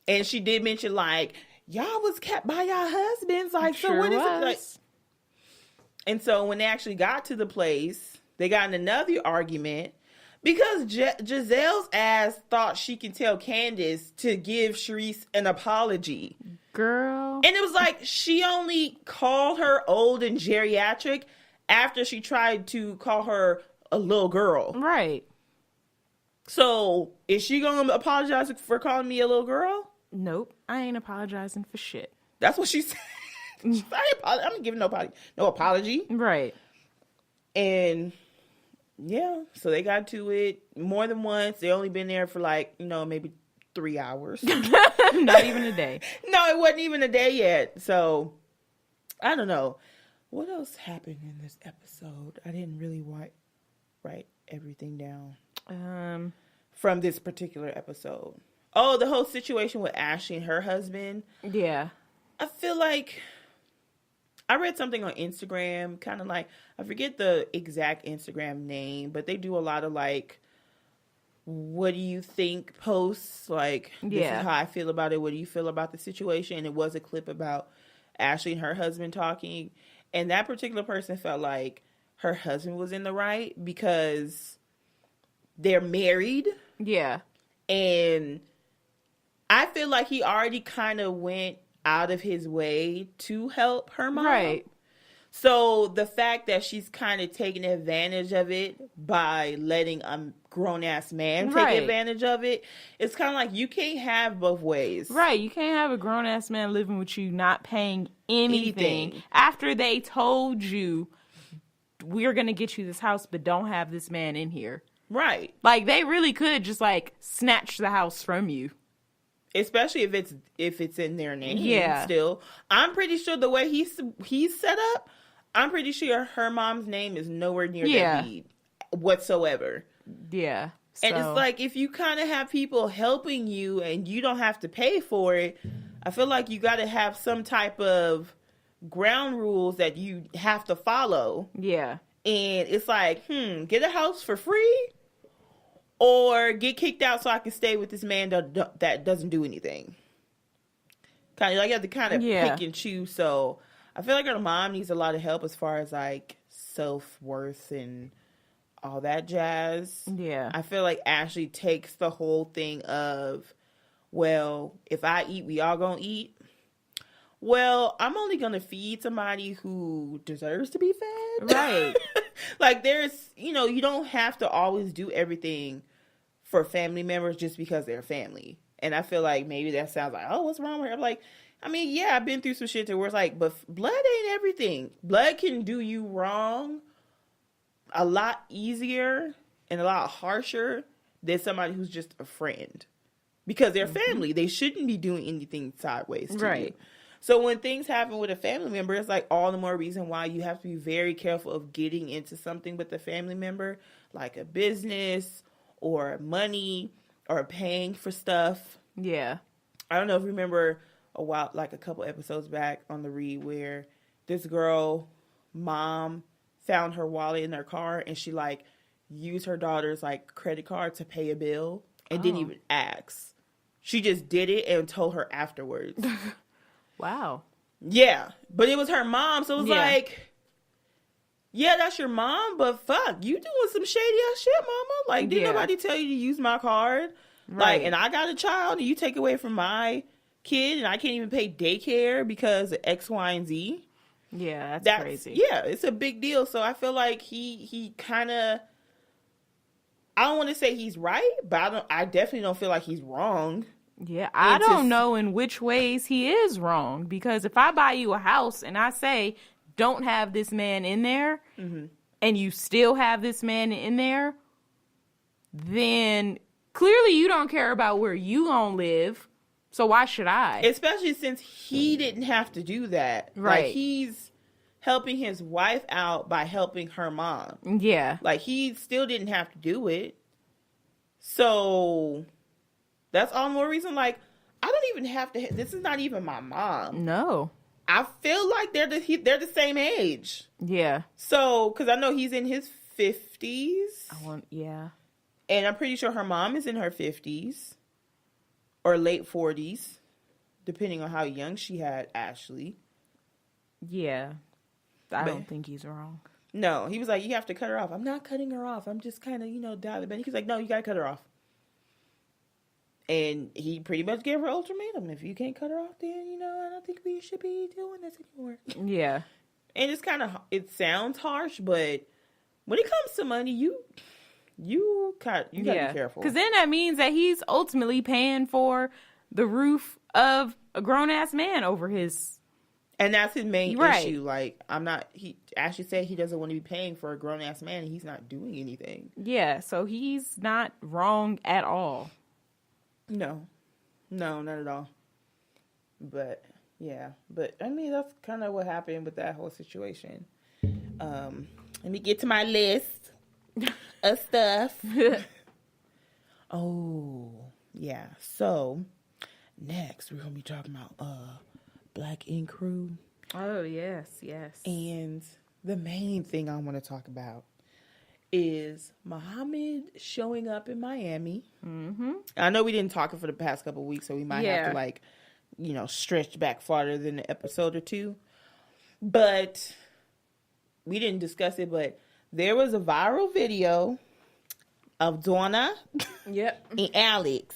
S2: And she did mention, like, y'all was kept by y'all husbands. Like, so what is it? Like, and so when they actually got to the place, they got in another argument because Giselle's ass thought she could tell Candice to give Charisse an apology.
S1: Girl.
S2: And it was like she only called her old and geriatric after she tried to call her a little girl.
S1: Right.
S2: So is she going to apologize for calling me a little girl?
S1: Nope. I ain't apologizing for shit.
S2: That's what she said. I'm giving no apology. Right. And yeah, so they got to it more than once. They only been there for like, maybe 3 hours.
S1: Not even a day.
S2: No, it wasn't even a day yet. So I don't know. What else happened in this episode? I didn't really write everything down from this particular episode. Oh, the whole situation with Ashley and her husband.
S1: Yeah.
S2: I feel like I read something on Instagram, kind of like, I forget the exact Instagram name, but they do a lot of like, what do you think posts? Like, this is how I feel about it. What do you feel about the situation? And it was a clip about Ashley and her husband talking. And that particular person felt like her husband was in the right because they're married.
S1: Yeah.
S2: And I feel like he already kind of went out of his way to help her mom. Right. So the fact that she's kind of taking advantage of it by letting a grown-ass man take advantage of it, it's kind of like you can't have both ways.
S1: Right. You can't have a grown-ass man living with you not paying anything after they told you, we're going to get you this house, but don't have this man in here. Right. Like, they really could just, like, snatch the house from you.
S2: Especially if it's in their name still. I'm pretty sure the way he's set up, I'm pretty sure her mom's name is nowhere near that deed whatsoever.
S1: Yeah.
S2: And it's like, if you kind of have people helping you and you don't have to pay for it, I feel like you got to have some type of ground rules that you have to follow. Yeah. And it's like, get a house for free or get kicked out so I can stay with this man that doesn't do anything. Kind of like you have to kind of pick and choose. So I feel like her mom needs a lot of help as far as like self-worth and all that jazz. Yeah. I feel like Ashley takes the whole thing of, well, if I eat, we all gonna eat. Well, I'm only gonna feed somebody who deserves to be fed. Right. Like there's, you don't have to always do everything for family members just because they're family. And I feel like maybe that sounds like, oh, what's wrong with her? I'm like, I mean, yeah, I've been through some shit where it's like, but blood ain't everything. Blood can do you wrong a lot easier and a lot harsher than somebody who's just a friend. Because they're family. They shouldn't be doing anything sideways to you. So when things happen with a family member, it's like all the more reason why you have to be very careful of getting into something with a family member, like a business or money or paying for stuff. Yeah. I don't know if you remember a couple episodes back on the Read where this girl, mom, found her wallet in her car and she like used her daughter's like credit card to pay a bill and didn't even ask. She just did it and told her afterwards. Wow. Yeah. But it was her mom. So it was like, yeah, that's your mom, but fuck, you doing some shady ass shit, mama. Like, did nobody tell you to use my card? Right. Like, and I got a child and you take away from my kid and I can't even pay daycare because of X, Y, and Z. Yeah, that's crazy. Yeah, it's a big deal. So I feel like he kind of, I don't want to say he's right, but I definitely don't feel like he's wrong.
S1: Yeah, I don't know in which ways he is wrong, because if I buy you a house and I say, don't have this man in there, and you still have this man in there, then clearly you don't care about where you gonna live, so why should I?
S2: Especially since he didn't have to do that. Right. Like, he's helping his wife out by helping her mom. Yeah. Like, he still didn't have to do it. So that's all the more reason, like, I don't even have to, this is not even my mom. No. I feel like they're the same age. Yeah. So, because I know he's in his 50s. Yeah. And I'm pretty sure her mom is in her 50s. Or late 40s. Depending on how young she had Ashley.
S1: Yeah. I don't think he's wrong.
S2: No. He was like, you have to cut her off. I'm not cutting her off. I'm just kind of, dialing. But he's like, no, you got to cut her off. And he pretty much gave her ultimatum. If you can't cut her off, then, I don't think we should be doing this anymore. Yeah. And it's it sounds harsh, but when it comes to money, you got to be careful.
S1: Because then that means that he's ultimately paying for the roof of a grown-ass man over his
S2: And that's his main
S1: Right.
S2: issue. Like, he actually said he doesn't want to be paying for a grown-ass man, and he's not doing anything.
S1: Yeah, so he's not wrong at all.
S2: No, not at all. But, yeah. But, I mean, that's kind of what happened with that whole situation. Let me get to my list of stuff. Oh, yeah. So, next, we're going to be talking about Black Ink Crew.
S1: Oh, yes.
S2: And the main thing I want to talk about is Muhammad showing up in Miami. Mm-hmm. I know we didn't talk it for the past couple of weeks, so we might have to, stretch back farther than an episode or two. But we didn't discuss it, but there was a viral video of Donna and Alex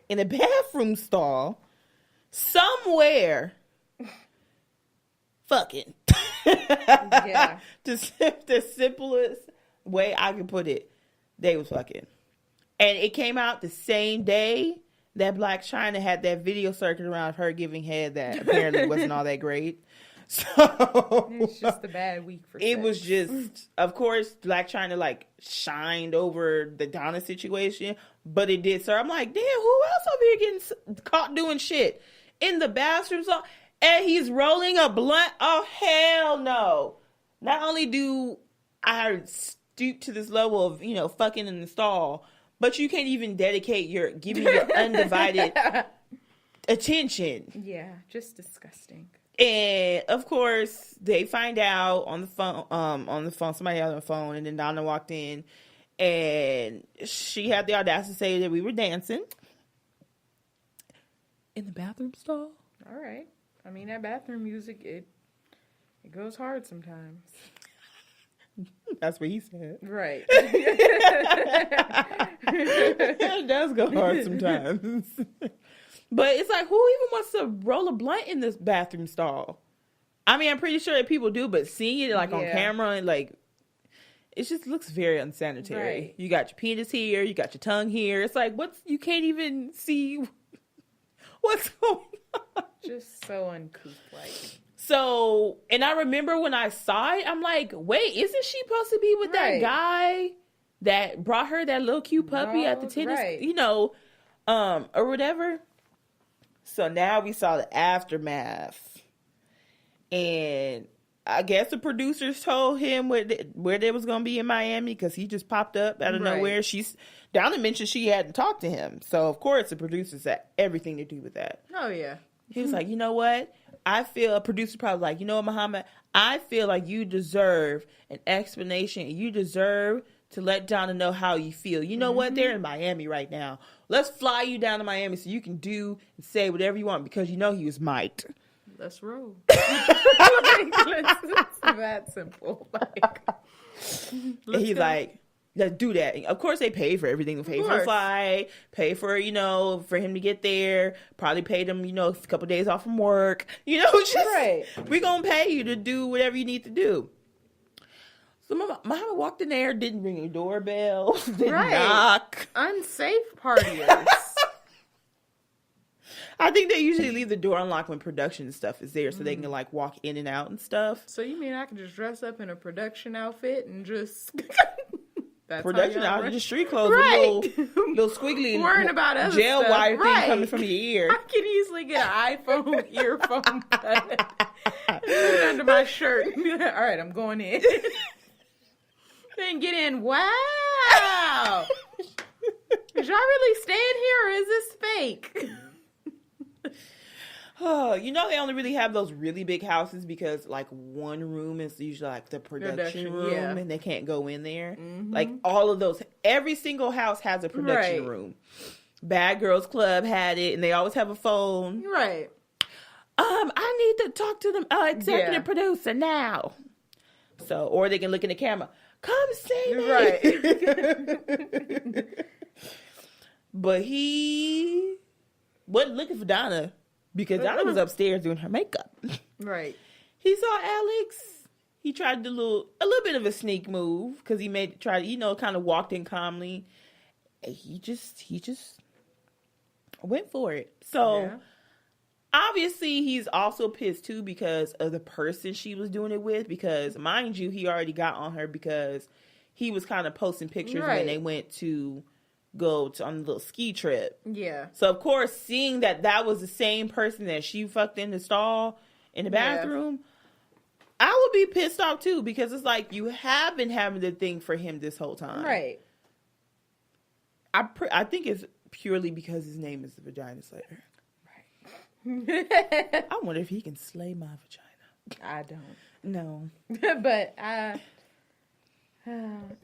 S2: in a bathroom stall somewhere fucking.
S1: Yeah.
S2: The simplest way I can put it, they was fucking. And it came out the same day that Black China had that video circuit around her giving head that apparently wasn't all that great. So
S1: it's just a bad week for sex.
S2: It was just, of course, Black China shined over the Donna situation, but it did. So I'm like, damn, who else over here getting caught doing shit in the bathroom? And he's rolling a blunt. Oh, hell no. Not only do I stoop to this level of, fucking in the stall, but you can't even give me your undivided attention.
S1: Yeah, just disgusting.
S2: And of course, they find out on the phone, somebody else on the phone, and then Donna walked in, and she had the audacity to say that we were dancing in the bathroom stall.
S1: All right. I mean, that bathroom music, it goes hard sometimes.
S2: That's what he said.
S1: Right.
S2: It does go hard sometimes. But it's like, who even wants to roll a blunt in this bathroom stall? I mean, I'm pretty sure that people do, but seeing it on camera and it just looks very unsanitary. Right. You got your penis here, you got your tongue here. It's like, you can't even see what's going on.
S1: Just so uncouth-like.
S2: So, and I remember when I saw it, I'm like, wait, isn't she supposed to be with that guy that brought her that little cute puppy at the tennis, or whatever? So now we saw the aftermath. And I guess the producers told him where they was going to be in Miami because he just popped up out of nowhere. Donna mentioned she hadn't talked to him. So, of course, the producers had everything to do with that.
S1: Oh, yeah.
S2: He was like, you know what? I feel a producer probably like, you know what, Muhammad? I feel like you deserve an explanation and you deserve to let Donna know how you feel. You know what? They're in Miami right now. Let's fly you down to Miami so you can do and say whatever you want because you know he was mic'd.
S1: Let's roll. It's that simple.
S2: He's like, let's do that. And of course, they pay for everything. They pay for the flight, pay for, for him to get there. Probably paid him, a couple days off from work. We're going to pay you to do whatever you need to do. So Muhammad walked in there, didn't ring a doorbell, didn't knock.
S1: Unsafe partiers.
S2: I think they usually leave the door unlocked when production stuff is there so they can walk in and out and stuff.
S1: So you mean I can just dress up in a production outfit and just...
S2: production outfit, just street clothes with little squiggly
S1: worrying about other
S2: jail
S1: stuff.
S2: wire thing coming from your ear.
S1: I can easily get an iPhone earphone put it under my shirt. All right, I'm going in. Then get in. Wow. Is y'all really staying here or is this fake?
S2: Oh, they only really have those really big houses because one room is usually the production room and they can't go in there. Mm-hmm. All of those, every single house has a production room. Bad Girls Club had it and they always have a phone.
S1: Right.
S2: I need to talk to the executive producer now. So, or they can look in the camera. Come see me. Right. But he wasn't looking for Donna. Because Donna was upstairs doing her makeup. Right. He saw Alex. He tried to do a little bit of a sneak move because he kind of walked in calmly. And he just went for it. So Obviously, he's also pissed too because of the person she was doing it with. Because, mind you, he already got on her because he was kind of posting pictures when they went to go on a little ski trip.
S1: Yeah.
S2: So, of course, seeing that was the same person that she fucked in the stall in the bathroom, I would be pissed off too because it's like you have been having the thing for him this whole time.
S1: Right.
S2: I think it's purely because his name is the Vagina Slayer. I wonder if he can slay my vagina.
S1: I don't.
S2: No.
S1: But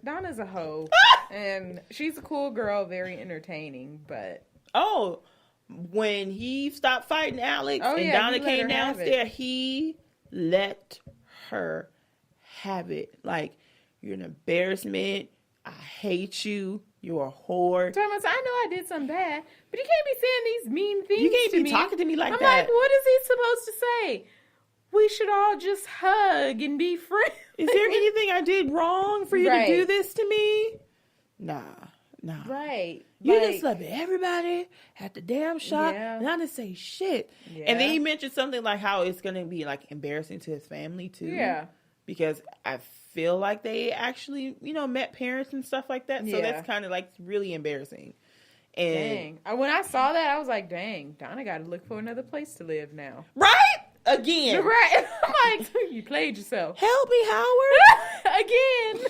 S1: Donna's a hoe. And she's a cool girl, very entertaining, but...
S2: Oh, when he stopped fighting Alex and Donna came downstairs, he let her have it. Like, you're an embarrassment. I hate you. You're a whore.
S1: Thomas, I know I did something bad, but you can't be saying these mean things to me.
S2: You can't be talking to me like that.
S1: I'm like, what is he supposed to say? We should all just hug and be friends.
S2: Is there anything I did wrong for you to do this to me? Nah.
S1: Right.
S2: You just love everybody at the damn shop, and I didn't say shit. Yeah. And then he mentioned something like how it's going to be like embarrassing to his family too. Yeah. Because I feel like they actually, met parents and stuff like that. So that's kind of like really embarrassing. And
S1: dang. When I saw that, I was like, dang, Donna got to look for another place to live now.
S2: Right? Again.
S1: Right. I'm like, you played yourself.
S2: Help me, Howard.
S1: Again.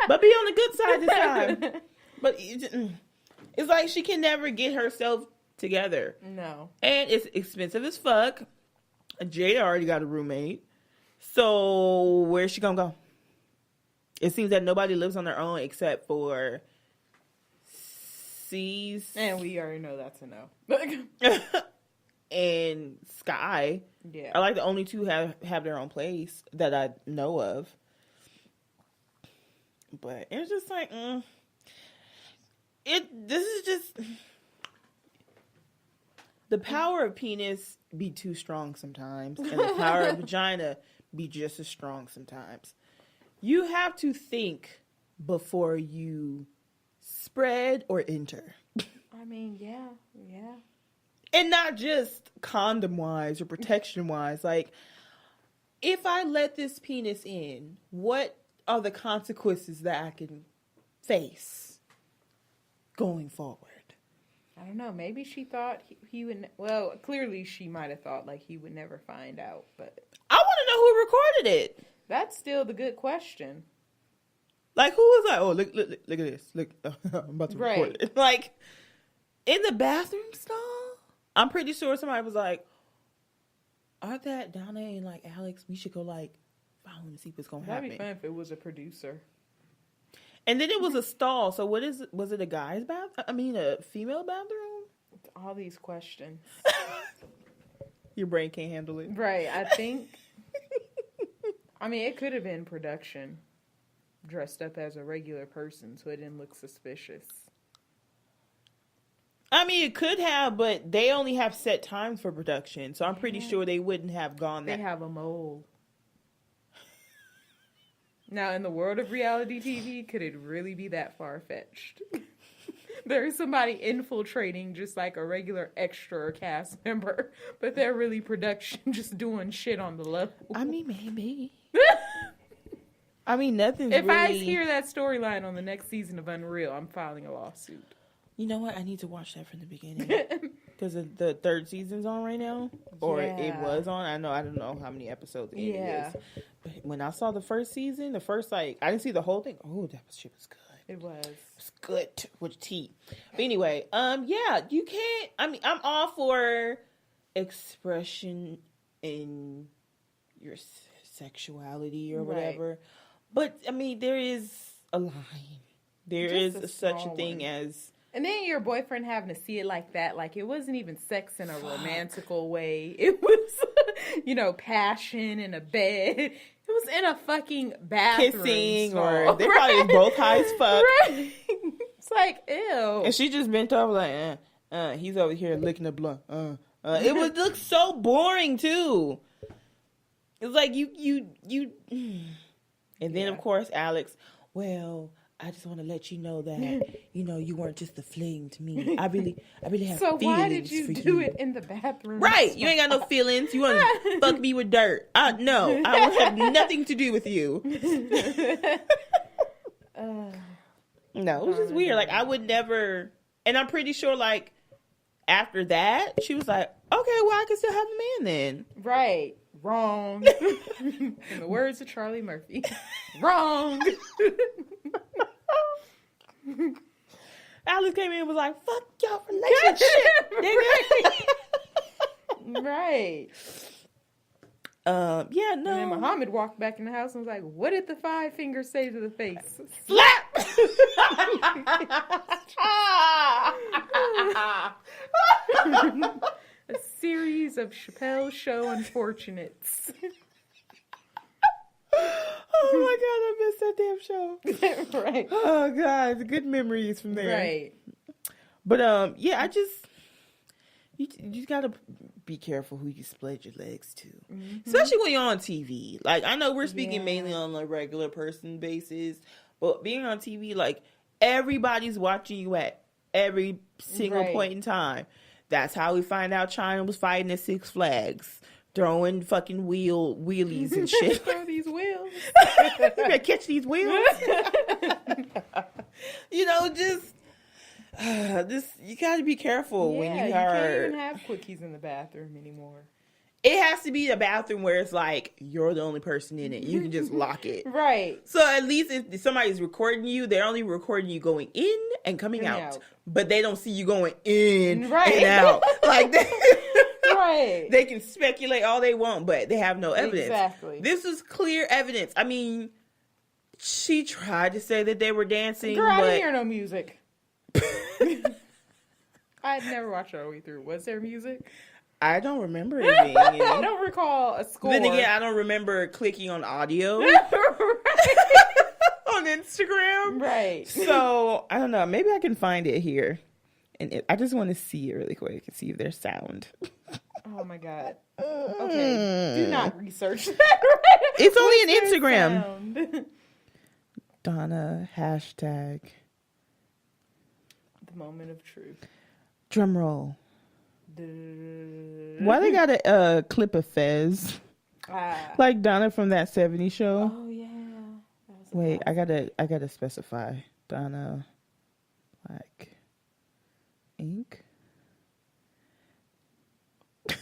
S2: But be on the good side this time. But it's like she can never get herself together.
S1: No.
S2: And it's expensive as fuck. Jada already got a roommate. So where's she gonna go? It seems that nobody lives on their own except for C's.
S1: And we already know that's a no.
S2: And Sky.
S1: Yeah.
S2: Are like the only two have their own place that I know of. But it's just like, this is just... The power of penis be too strong sometimes. And the power of vagina be just as strong sometimes. You have to think before you spread or enter.
S1: I mean, yeah.
S2: And not just condom-wise or protection-wise. Like, if I let this penis in, what are the consequences that I can face going forward?
S1: I don't know. Maybe she thought he would... Well, clearly she might have thought, like, he would never find out, but...
S2: I want to know who recorded it.
S1: That's still the good question.
S2: Like, who was like, oh, look at this. Look, I'm about to record it. Like, in the bathroom stall? I'm pretty sure somebody was like, aren't that Donna and, like, Alex? We should go, like, follow and see what's going to happen.
S1: That'd be fun if it was a producer.
S2: And then it was a stall. So what is it? Was it a guy's bathroom? I mean, a female bathroom?
S1: All these questions.
S2: Your brain can't handle it.
S1: Right. I think... I mean, it could have been production dressed up as a regular person so it didn't look suspicious.
S2: I mean, it could have, but they only have set times for production. So I'm pretty sure they wouldn't have gone that.
S1: They have a mole. Now, in the world of reality TV, could it really be that far-fetched? There's somebody infiltrating just like a regular extra or cast member, but they're really production just doing shit on the low.
S2: I mean, maybe. I mean, nothing's
S1: If
S2: really...
S1: I hear that storyline on the next season of Unreal, I'm filing a lawsuit.
S2: You know what? I need to watch that from the beginning. Because the third season's on right now. Or it was on. I don't know how many episodes it is. But when I saw the first season, I didn't see the whole thing. Oh, that shit was good.
S1: It was.
S2: It was good with tea. But anyway, you can't... I mean, I'm all for expression in your sexuality or whatever. But, I mean, there is a line. There is such a thing as...
S1: And then your boyfriend having to see it like that. Like, it wasn't even sex in a romantical way. It was, passion in a bed. It was in a fucking bathroom
S2: kissing
S1: stall.
S2: Or they probably was both high as fuck.
S1: Right. It's like, ew.
S2: And she just bent over like, he's over here licking the blunt. It would look so boring, too. It's like, you... And then, of course, Alex, well... I just want to let you know that, you weren't just a fling to me. I really have
S1: so
S2: feelings
S1: why did you
S2: for
S1: do
S2: you.
S1: it in the bathroom?
S2: Right. You ain't got no feelings. You want to fuck me with dirt. No, I don't have nothing to do with you. No, it was just weird. Like, I would never, and I'm pretty sure, like, after that, she was like, okay, well, I can still have a man then.
S1: Right. Wrong. In the words of Charlie Murphy. Wrong.
S2: Alice came in and was like, fuck your relationship, nigga.
S1: Right.
S2: Yeah, no.
S1: And then Muhammad walked back in the house and was like, what did the 5 fingers say to the face?
S2: Slap!
S1: A series of Chappelle Show unfortunates.
S2: Oh my God, I missed that damn show.
S1: Right.
S2: Oh God, good memories from there.
S1: Right.
S2: But yeah, you just gotta be careful who you spread your legs to, especially when you're on TV. Like, I know we're speaking mainly on a regular person basis, but being on TV, like, everybody's watching you at every single point in time. That's how we find out China was fighting at Six Flags, throwing fucking wheelies and shit.
S1: Throw these wheels.
S2: You better catch these wheels. Just you got to be careful when you are.
S1: You can't even have quickies in the bathroom anymore.
S2: It has to be a bathroom where it's like you're the only person in it. You can just lock it.
S1: Right.
S2: So at least if somebody's recording you, they're only recording you going in and coming out. But they don't see you going in and out. Like
S1: right.
S2: They can speculate all they want, but they have no evidence.
S1: Exactly.
S2: This is clear evidence. I mean, she tried to say that they were dancing.
S1: Girl, I didn't hear no music. I had never watched it all the way through. Was there music?
S2: I don't remember it being in.
S1: I don't recall a score.
S2: Then again, I don't remember clicking on audio on Instagram.
S1: Right.
S2: So, I don't know. Maybe I can find it here. And I just want to see it really quick and see if there's sound.
S1: Oh, my God. Okay. Do not research that.
S2: It's only an Instagram. Donna, hashtag.
S1: The moment of truth.
S2: Drum roll. Why they got a clip of Fez? Like Donna from that 70s show.
S1: Oh yeah.
S2: Wait, I gotta specify. Donna, like, ink. I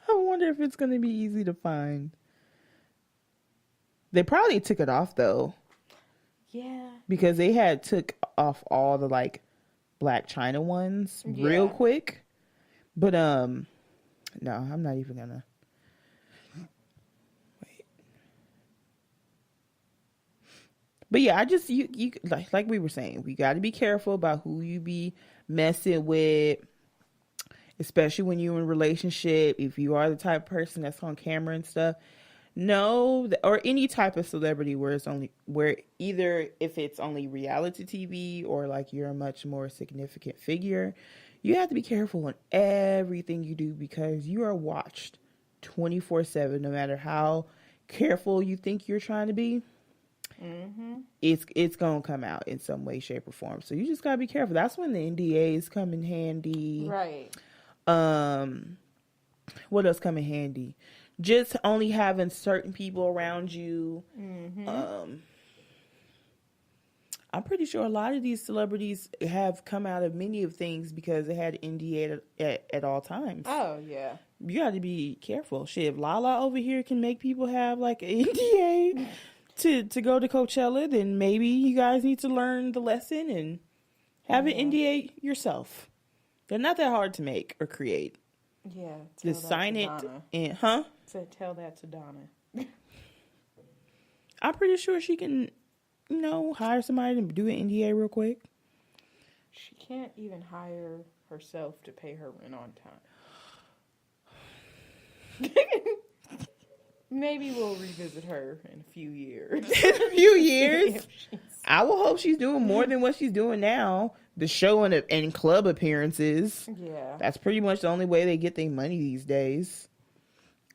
S2: wonder if it's gonna be easy to find. They probably took it off though.
S1: Yeah. Because
S2: they had took off all the like Black China ones real quick. But no, I'm not even gonna wait. But yeah, I just you like we were saying, we got to be careful about who you be messing with, especially when you're in a relationship. If you are the type of person that's on camera and stuff, or any type of celebrity where either if it's only reality TV or like you're a much more significant figure. You have to be careful on everything you do because you are watched 24/7. No matter how careful you think you're trying to be, it's gonna come out in some way, shape, or form. So you just gotta be careful. That's when the NDAs come in handy.
S1: Right.
S2: What else come in handy? Just only having certain people around you. I'm pretty sure a lot of these celebrities have come out of many of things because they had NDA at all times.
S1: Oh, yeah.
S2: You got to be careful. Shit, if Lala over here can make people have like an NDA to go to Coachella, then maybe you guys need to learn the lesson and have an NDA yourself. They're not that hard to make or create.
S1: Yeah.
S2: Just sign it and,
S1: Tell that to Donna.
S2: I'm pretty sure she can... hire somebody to do an NDA real quick.
S1: She can't even hire herself to pay her rent on time. Maybe we'll revisit her in a few years.
S2: In a few years? I will hope she's doing more than what she's doing now. The show and club appearances.
S1: Yeah. That's
S2: pretty much the only way they get their money these days.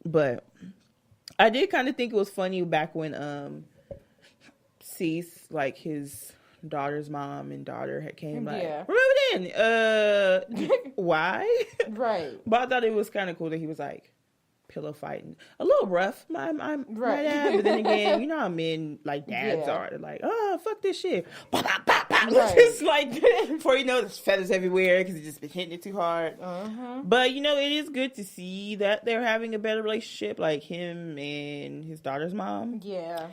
S2: But I did kind of think it was funny back when... Cease, like his daughter's mom and daughter had came like,
S1: Yeah.
S2: remember then? Why?
S1: Right.
S2: But I thought it was kind of cool that he was like pillow fighting. A little rough, my dad. But then again, you know how men like dads are. They're like, oh, fuck this shit. Bah, bah, bah, bah.
S1: Right.
S2: Just like, before you know, there's feathers everywhere because he's just been hitting it too hard. But, you know, it is good to see that they're having a better relationship, like him and his daughter's mom.
S1: Yeah.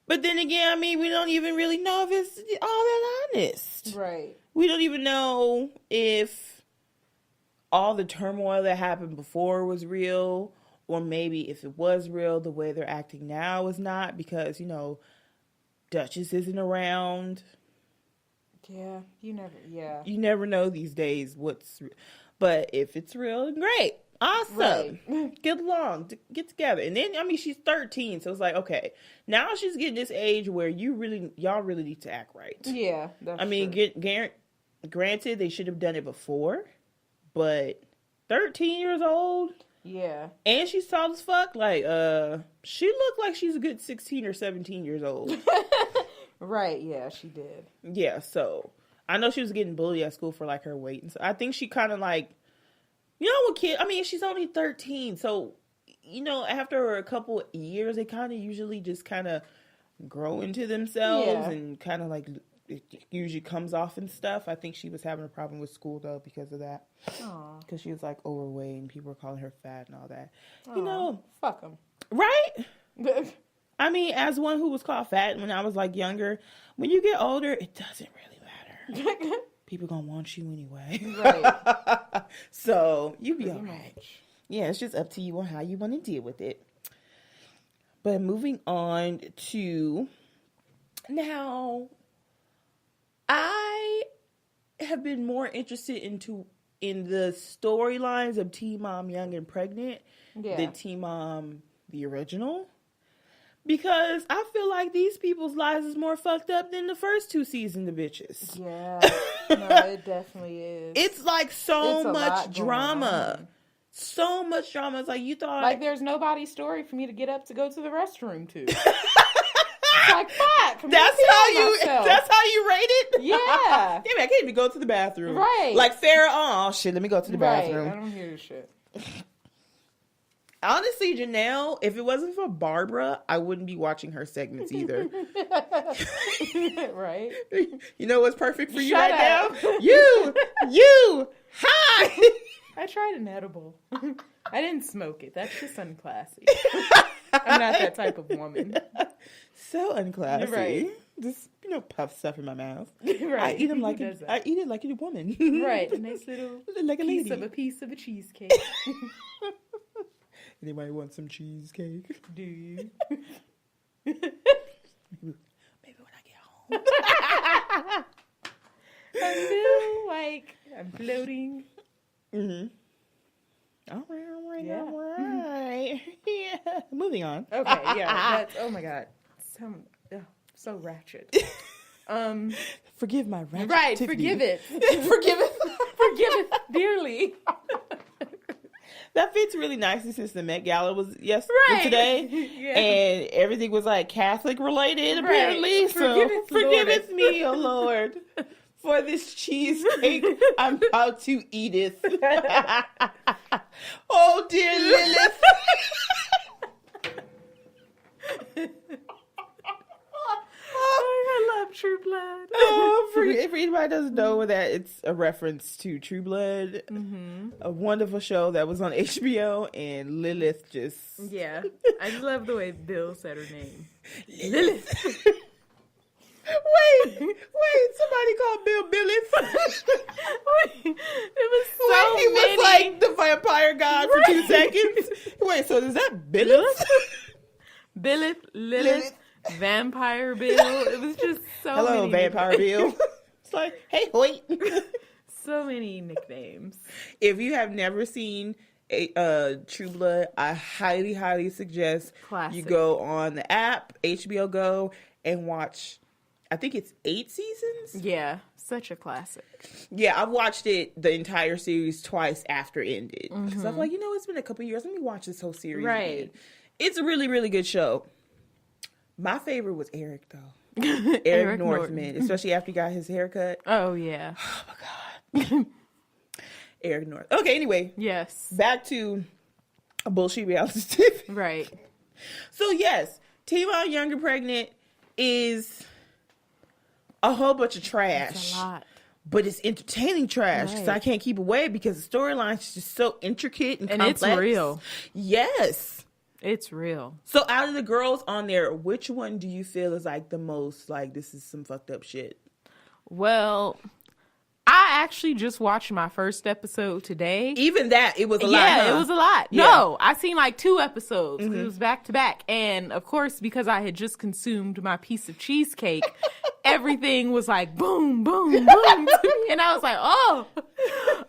S2: But then again, I mean, we don't even really know if it's all that honest.
S1: Right.
S2: We don't even know if all the turmoil that happened before was real, or maybe if it was real, the way they're acting now is not, because, you know, Duchess isn't around.
S1: Yeah, you
S2: never know these days what's real. But if it's real, great. Awesome. Right. Get along. Get together. And then, I mean, she's 13, so it's like, okay, now she's getting this age where y'all really need to act right.
S1: Yeah, that's
S2: I mean, granted, they should have done it before, but 13 years old?
S1: Yeah. And
S2: she's tall as fuck. Like, she looked like she's a good 16 or 17 years old.
S1: Right, yeah, she did.
S2: Yeah, so I know she was getting bullied at school for like her weight. And so I think she kind of like, you know what kid, I mean, she's only 13. So, you know, after a couple years, they kind of usually just kind of grow into themselves and kind of like, it usually comes off and stuff. I think she was having a problem with school though because of that. Because she was like overweight and people were calling her fat and all that. Aww. You know,
S1: fuck them.
S2: Right? I mean, as one who was called fat when I was like younger, when you get older, it doesn't really matter. People gonna want you anyway. Right. So you be all right. Yeah, it's just up to you on how you want to deal with it. But moving on to now, I have been more interested in the storylines of Teen Mom Young and Pregnant than Teen Mom the original. Because I feel like these people's lives is more fucked up than the first 2 seasons of bitches.
S1: Yeah. No, it definitely is.
S2: It's like so much drama. So much drama. It's like you thought...
S1: Like there's nobody's story for me to get up to go to the restroom to. It's like, fuck.
S2: That's how you rate it?
S1: Yeah.
S2: Damn it, I can't even go to the bathroom.
S1: Right.
S2: Like Farrah, oh shit, let me go to the bathroom.
S1: I don't hear this shit.
S2: Honestly, Janelle, if it wasn't for Barbara, I wouldn't be watching her segments either.
S1: Right?
S2: You know what's perfect for you right now? You, hi!
S1: I tried an edible. I didn't smoke it. That's just unclassy. I'm not that type of woman.
S2: So unclassy.
S1: Right.
S2: Just, puff stuff in my mouth.
S1: Right.
S2: I eat them like I eat it like a woman.
S1: Right. A nice little
S2: like a
S1: piece of a cheesecake.
S2: Anybody want some cheesecake?
S1: Do you?
S2: Maybe when I get home.
S1: I'm floating.
S2: Mm-hmm. All right. Yeah. Moving on.
S1: Okay, yeah. Oh my God. So ratchet.
S2: Forgive my ratchet.
S1: Right, forgive it.
S2: Forgive it
S1: dearly.
S2: That fits really nicely since the Met Gala was today.
S1: Yeah.
S2: And everything was like Catholic related, apparently.
S1: Right.
S2: So forgiveth me, O Lord, for this cheesecake I'm about to eateth. Oh, dear Lilith.
S1: I love True Blood.
S2: For anybody that doesn't know that, it's a reference to True Blood, a wonderful show that was on HBO, and Lilith just...
S1: Yeah, I just love the way Bill said her name. Lilith.
S2: Wait, somebody called Bill Billith.
S1: It was so
S2: he was like the vampire god for 2 seconds. Wait, so is that Billith?
S1: Billith, Lilith. Vampire Bill. It was just so
S2: Hello,
S1: many
S2: Vampire Bill. It's like, hey, wait.
S1: So many nicknames.
S2: If you have never seen True Blood, I highly, highly suggest you go on the app, HBO Go, and watch, I think it's 8 seasons?
S1: Yeah, such a classic.
S2: Yeah, I've watched it, the entire series, twice after it ended. Because I'm like, it's been a couple years. Let me watch this whole series again. It's a really, really good show. My favorite was Eric, though. Eric Northman, especially after he got his haircut.
S1: Oh, yeah.
S2: Oh, my God. Eric North. Okay, anyway.
S1: Yes.
S2: Back to a bullshit reality TV.
S1: Right.
S2: So, yes, Teen Younger Pregnant is a whole bunch of trash.
S1: It's a lot.
S2: But it's entertaining trash because I can't keep away because the storyline is just so intricate and complex.
S1: And it's real.
S2: Yes.
S1: It's real.
S2: So out of the girls on there, which one do you feel is like the most like this is some fucked up shit?
S1: Well, I actually just watched my first episode today.
S2: Even that, it was a lot.
S1: Yeah, it was a lot.
S2: Yeah.
S1: No, I seen like 2 episodes. It was back to back. And of course, because I had just consumed my piece of cheesecake, everything was like boom, boom, boom to me. And I was like, oh.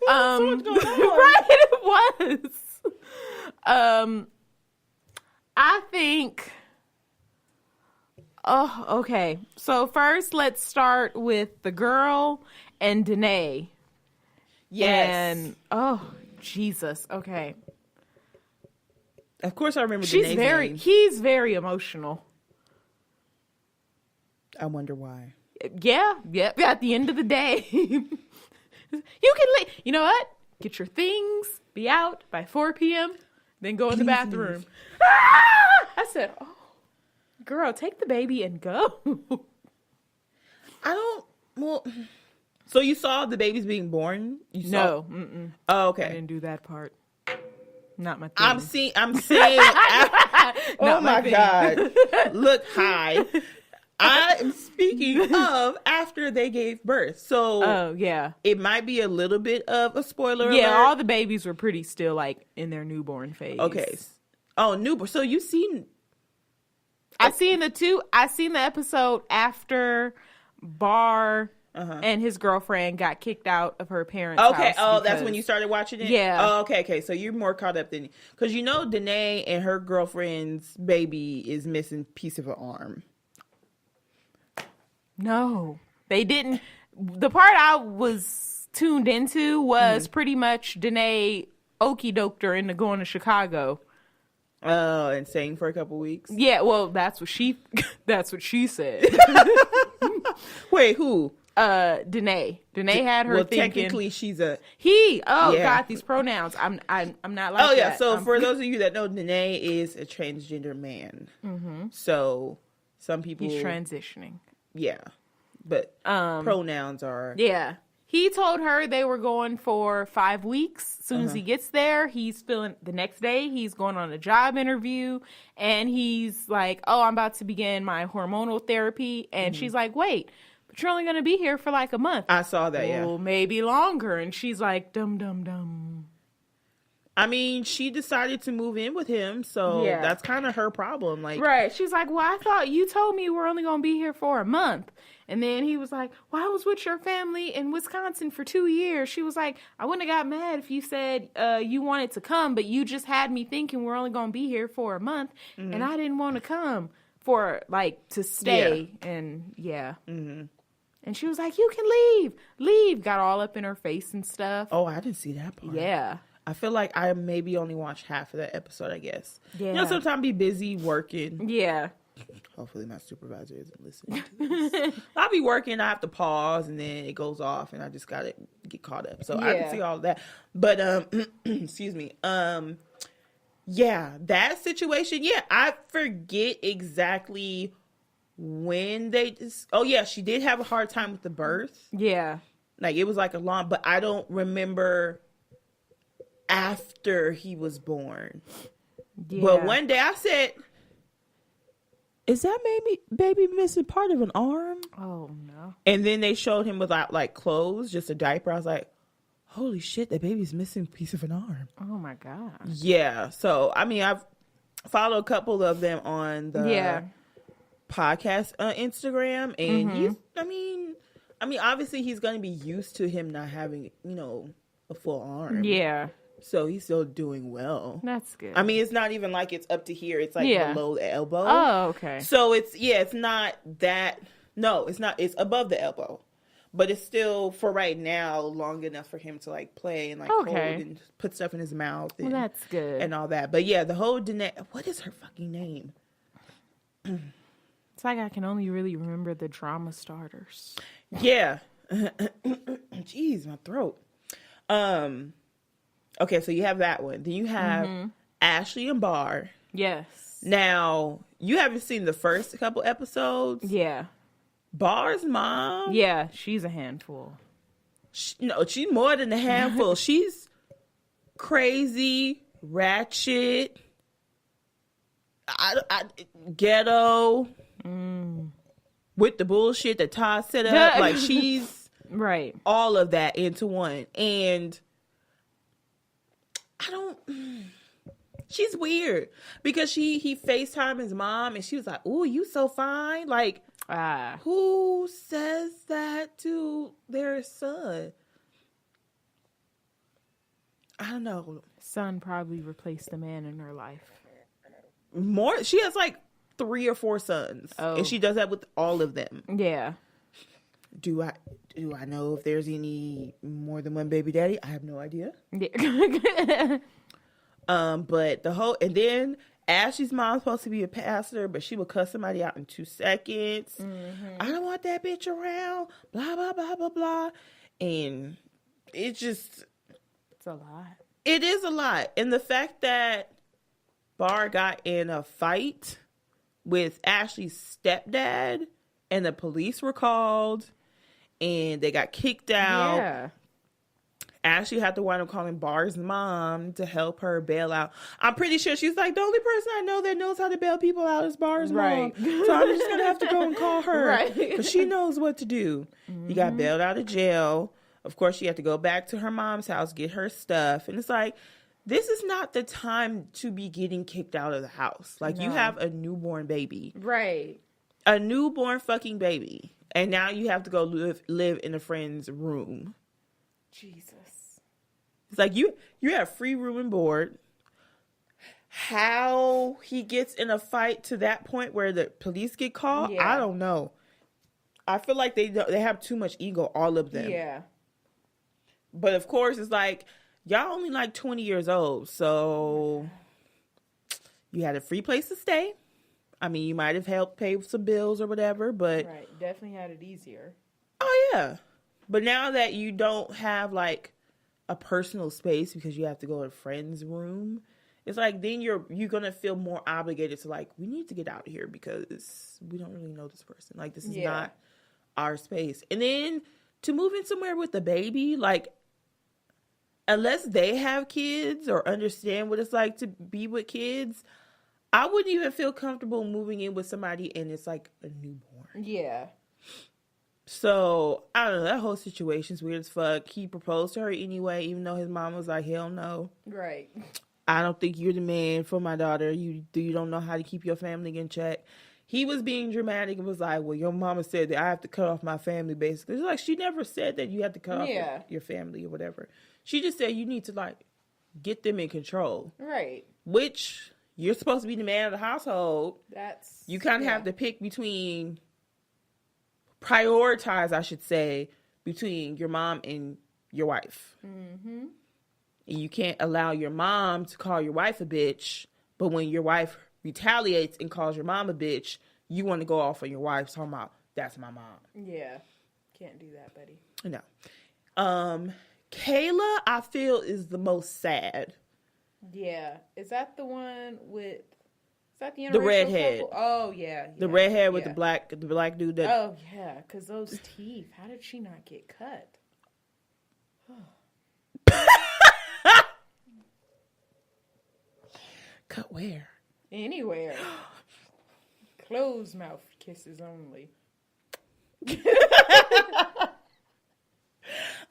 S2: So much going on.
S1: Right, it was. I think... Oh, okay. So first, let's start with the girl and Danae.
S2: Yes.
S1: And, oh, Jesus. Okay.
S2: Of course I remember Danae's name.
S1: He's very emotional.
S2: I wonder why.
S1: Yeah. Yep. At the end of the day, you can leave. You know what? Get your things, be out by 4 p.m., then go in the bathroom. Ah! I said, oh, girl, take the baby and go.
S2: So you saw the babies being born?
S1: No. Mm-mm.
S2: Oh, okay.
S1: I didn't do that part. Not my thing.
S2: I'm seeing. Oh my God. Look, hi. I am speaking of after they gave birth. So
S1: oh, yeah.
S2: It might be a little bit of a spoiler alert.
S1: Yeah, all the babies were pretty still like in their newborn phase.
S2: Okay. Oh, newborn. So you've seen...
S1: I seen the episode after Bar and his girlfriend got kicked out of her parents' house.
S2: Okay. Oh, that's when you started watching it?
S1: Yeah.
S2: Oh, okay. So you're more caught up than... Because you know Danae and her girlfriend's baby is missing a piece of her arm.
S1: No, they didn't. The part I was tuned into was pretty much Danae okey-doked her into going to Chicago.
S2: Oh, and staying for a couple weeks?
S1: Yeah, well, that's what she said.
S2: Wait, who?
S1: Danae. Danae had her thinking.
S2: Well, technically, she's a...
S1: God, these pronouns. I'm not like that.
S2: Oh, yeah, so for those of you that know, Danae is a transgender man. Mm-hmm. So some people...
S1: He's transitioning.
S2: Yeah, but pronouns are...
S1: Yeah. He told her they were going for 5 weeks. As soon as he gets there, he's feeling... The next day, he's going on a job interview. And he's like, oh, I'm about to begin my hormonal therapy. And she's like, wait, but you're only going to be here for like a month.
S2: I saw that, yeah.
S1: Well, maybe longer. And she's like, dum, dum, dum.
S2: I mean, she decided to move in with him, so that's kind of her problem. Like,
S1: right. She's like, well, I thought you told me we're only going to be here for a month. And then he was like, well, I was with your family in Wisconsin for 2 years. She was like, I wouldn't have got mad if you said you wanted to come, but you just had me thinking we're only going to be here for a month. Mm-hmm. And I didn't want to come for, like, to stay. Yeah. And, yeah. Mm-hmm. And she was like, you can leave. Got all up in her face and stuff.
S2: Oh, I didn't see that part.
S1: Yeah.
S2: I feel like I maybe only watched half of that episode, I guess.
S1: Yeah.
S2: You know, sometimes be busy working.
S1: Yeah.
S2: Hopefully my supervisor isn't listening to this. I'll be working, I have to pause, and then it goes off, and I just got to get caught up. So I can see all of that. But, excuse me. Yeah, that situation, I forget exactly when they just... Oh, yeah, she did have a hard time with the birth.
S1: Yeah.
S2: Like, it was like a long... But I don't remember... after he was born. Yeah. But one day I said, is that baby missing part of an arm?
S1: Oh, no.
S2: And then they showed him without, like, clothes, just a diaper. I was like, holy shit, that baby's missing a piece of an arm.
S1: Oh, my God.
S2: Yeah. So, I mean, I've followed a couple of them on the podcast Instagram. And he's, I mean, obviously he's going to be used to him not having, a full arm.
S1: Yeah.
S2: So he's still doing well.
S1: That's good.
S2: I mean, it's not even like it's up to here. It's like below the elbow.
S1: Oh, okay.
S2: So it's not that. No, it's not. It's above the elbow. But it's still, for right now, long enough for him to like play and like hold and put stuff in his mouth. And,
S1: well, that's good.
S2: And all that. But yeah, the whole Danae. What is her fucking name?
S1: It's like I can only really remember the drama starters.
S2: Yeah. Jeez, my throat. Okay, so you have that one. Then you have Ashley and Bar.
S1: Yes.
S2: Now, you haven't seen the first couple episodes.
S1: Yeah.
S2: Bar's mom.
S1: Yeah, she's a handful.
S2: No, she's more than a handful. She's crazy, ratchet, ghetto, with the bullshit that Todd set up. Like, she's
S1: right.
S2: all of that into one. And she's weird because he FaceTimed his mom and she was like, "Ooh, you so fine." Like, who says that to their son? I don't know.
S1: Son probably replaced the man in her life.
S2: More, she has like 3 or 4 sons, and she does that with all of them.
S1: Yeah.
S2: Do I know if there's any more than one baby daddy? I have no idea.
S1: Yeah.
S2: But and then Ashley's mom's supposed to be a pastor, but she would cuss somebody out in 2 seconds. I don't want that bitch around. Blah blah blah blah blah, and it's
S1: a lot.
S2: It is a lot, and the fact that Bar got in a fight with Ashley's stepdad, and the police were called, and they got kicked out.
S1: Yeah.
S2: Ashley had to wind up calling Bar's mom to help her bail out. I'm pretty sure she's like, the only person I know that knows how to bail people out is Bar's mom. So I'm just going to have to go and call her. Right. Because she knows what to do. He got bailed out of jail. Of course, she had to go back to her mom's house, get her stuff. And it's like, this is not the time to be getting kicked out of the house. Like, you have a newborn baby.
S1: Right.
S2: A newborn fucking baby. And now you have to go live in a friend's room.
S1: Jesus.
S2: It's like you have free room and board. How he gets in a fight to that point where the police get called, I don't know. I feel like they have too much ego, all of them.
S1: Yeah.
S2: But of course, it's like, y'all only like 20 years old, so you had a free place to stay. I mean, you might have helped pay some bills or whatever, but...
S1: Right, definitely had it easier.
S2: Oh, yeah. But now that you don't have, like, a personal space because you have to go to a friend's room, it's like, then you're going to feel more obligated to, like, we need to get out of here because we don't really know this person. Like, this is not our space. And then to move in somewhere with a baby, like, unless they have kids or understand what it's like to be with kids, I wouldn't even feel comfortable moving in with somebody and it's like a newborn.
S1: Yeah.
S2: So, I don't know. That whole situation's weird as fuck. He proposed to her anyway, even though his mom was like, hell no.
S1: Right.
S2: I don't think you're the man for my daughter. You don't know how to keep your family in check. He was being dramatic and was like, well, your mama said that I have to cut off my family, basically. It's like, she never said that you have to cut off your family or whatever. She just said you need to, like, get them in control.
S1: Right.
S2: Which, you're supposed to be the man of the household. You kind of have to pick between... prioritize, I should say, between your mom and your wife. Mm-hmm. And you can't allow your mom to call your wife a bitch, but when your wife retaliates and calls your mom a bitch, you want to go off on your wife talking about, that's my mom.
S1: Yeah. Can't do that, buddy.
S2: No. Kayla, I feel, is the most sad.
S1: Yeah. Is that the one with...
S2: The redhead.
S1: Couple? Oh, yeah.
S2: The redhead with the black dude. That...
S1: Oh, yeah. Because those teeth. How did she not get cut?
S2: Cut where?
S1: Anywhere. Closed mouth kisses only.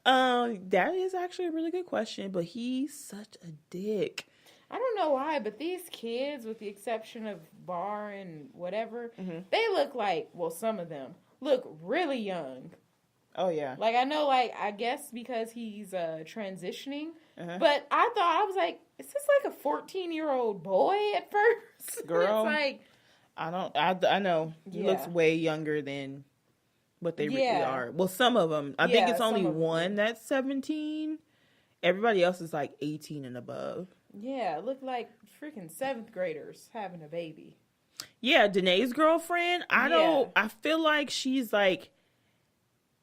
S2: That is actually a really good question, but he's such a dick.
S1: I don't know why, but these kids, with the exception of Bar and whatever, they look like, well, some of them look really young.
S2: Oh, yeah.
S1: Like, I know, like, I guess because he's transitioning, but I was like, is this like a 14-year-old boy at first?
S2: Girl.
S1: It's like...
S2: I know. He looks way younger than what they really are. Well, some of them. I think it's only one that's 17. Everybody else is like 18 and above.
S1: Yeah, look like freaking 7th graders having a baby.
S2: Yeah, Danae's girlfriend. I feel like she's like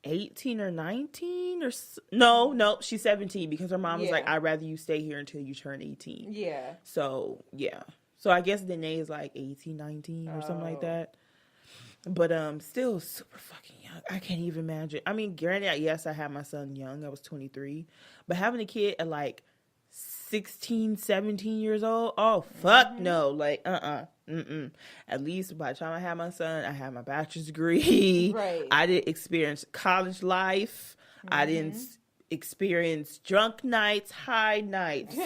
S2: 18 or 19 or no, she's 17 because her mom was like, I'd rather you stay here until you turn 18.
S1: Yeah.
S2: So, yeah. So I guess Danae is like 18, 19 or something like that. But still super fucking young. I can't even imagine. I mean, granted, yes, I had my son young. I was 23. But having a kid at like 16, 17 years old, oh, fuck no. Like, At least by the time I had my son, I had my bachelor's degree.
S1: Right.
S2: I didn't experience college life. I didn't experience drunk nights, high nights.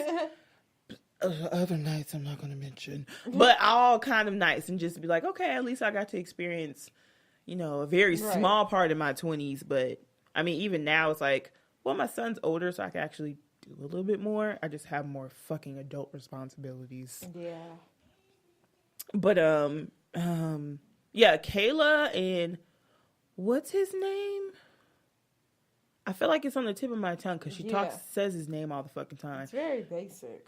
S2: Other nights I'm not going to mention. But all kind of nights. And just be like, okay, at least I got to experience, a very small part of my 20s. But, I mean, even now it's like, well, my son's older, so I can actually do a little bit more. I just have more fucking adult responsibilities.
S1: Yeah.
S2: But, yeah, Kayla and what's his name? I feel like it's on the tip of my tongue because she says his name all the fucking time.
S1: It's very basic.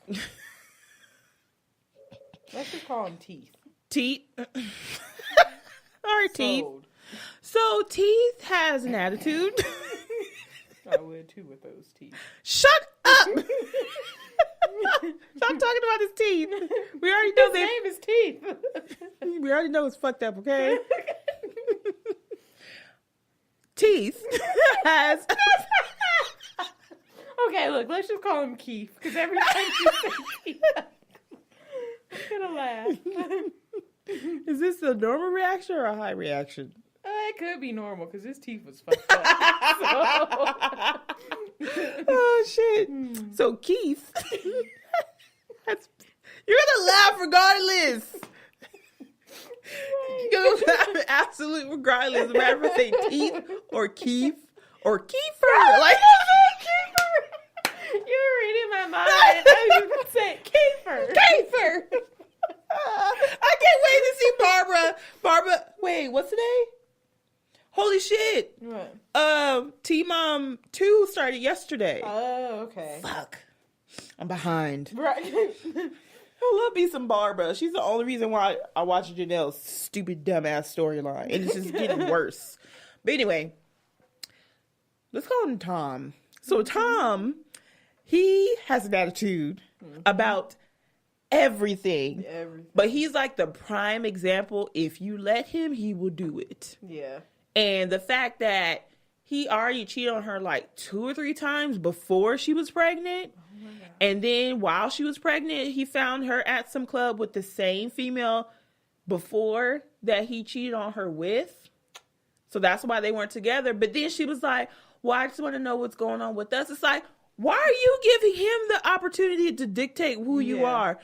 S1: Let's just call him Teeth.
S2: Teeth. All right, Teeth. So Teeth has an attitude.
S1: I would too with those teeth.
S2: Shut up! Stop talking about his teeth. We already know
S1: his name is Teeth.
S2: We already know it's fucked up, okay? Teeth has.
S1: Okay, look, let's just call him Keith because every time you say Keith, I'm gonna laugh.
S2: Is this a normal reaction or a high reaction?
S1: It could be normal because his teeth was fucked up.
S2: Oh shit! So Keith, you're gonna laugh regardless. You're gonna laugh absolute regardless. No matter if I say Teeth or Keith or Kiefer, like
S1: Kiefer. You were reading my mind. I was gonna say Kiefer.
S2: Kiefer. I can't wait to see Barbara. Barbara, wait, what's today? Holy shit.
S1: What?
S2: T-Mom 2 started yesterday.
S1: Oh, okay.
S2: Fuck. I'm behind.
S1: Right.
S2: I love me some Barbara. She's the only reason why I watch Janelle's stupid, dumbass storyline. And it's just getting worse. But anyway, let's call him Tom. So Tom, he has an attitude about everything. But he's like the prime example. If you let him, he will do it.
S1: Yeah.
S2: And the fact that he already cheated on her like 2 or 3 times before she was pregnant. Oh my God. And then while she was pregnant, he found her at some club with the same female before that he cheated on her with. So that's why they weren't together. But then she was like, well, I just want to know what's going on with us. It's like, why are you giving him the opportunity to dictate who you are?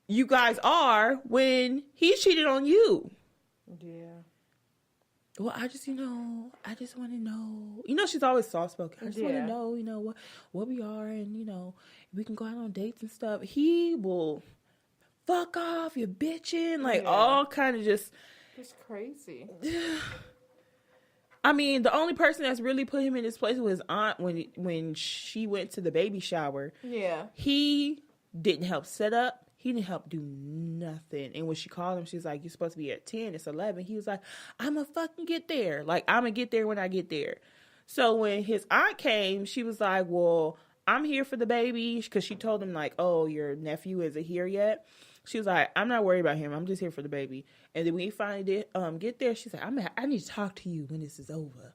S2: You guys are when he cheated on you. Yeah. Well, I just want to know. She's always soft-spoken. I just want to know, what we are and, we can go out on dates and stuff. He will fuck off, you're bitching. Like, all kind of just...
S1: It's crazy.
S2: I mean, the only person that's really put him in his place was his aunt when she went to the baby shower. Yeah. He didn't help set up. He didn't help do nothing. And when she called him, she's like, you're supposed to be at 10. It's 11. He was like, I'm going to fucking get there. Like, I'm going to get there when I get there. So when his aunt came, she was like, well, I'm here for the baby. Because she told him, like, oh, your nephew isn't here yet. She was like, I'm not worried about him. I'm just here for the baby. And then when he finally did get there, she's like, I need to talk to you when this is over.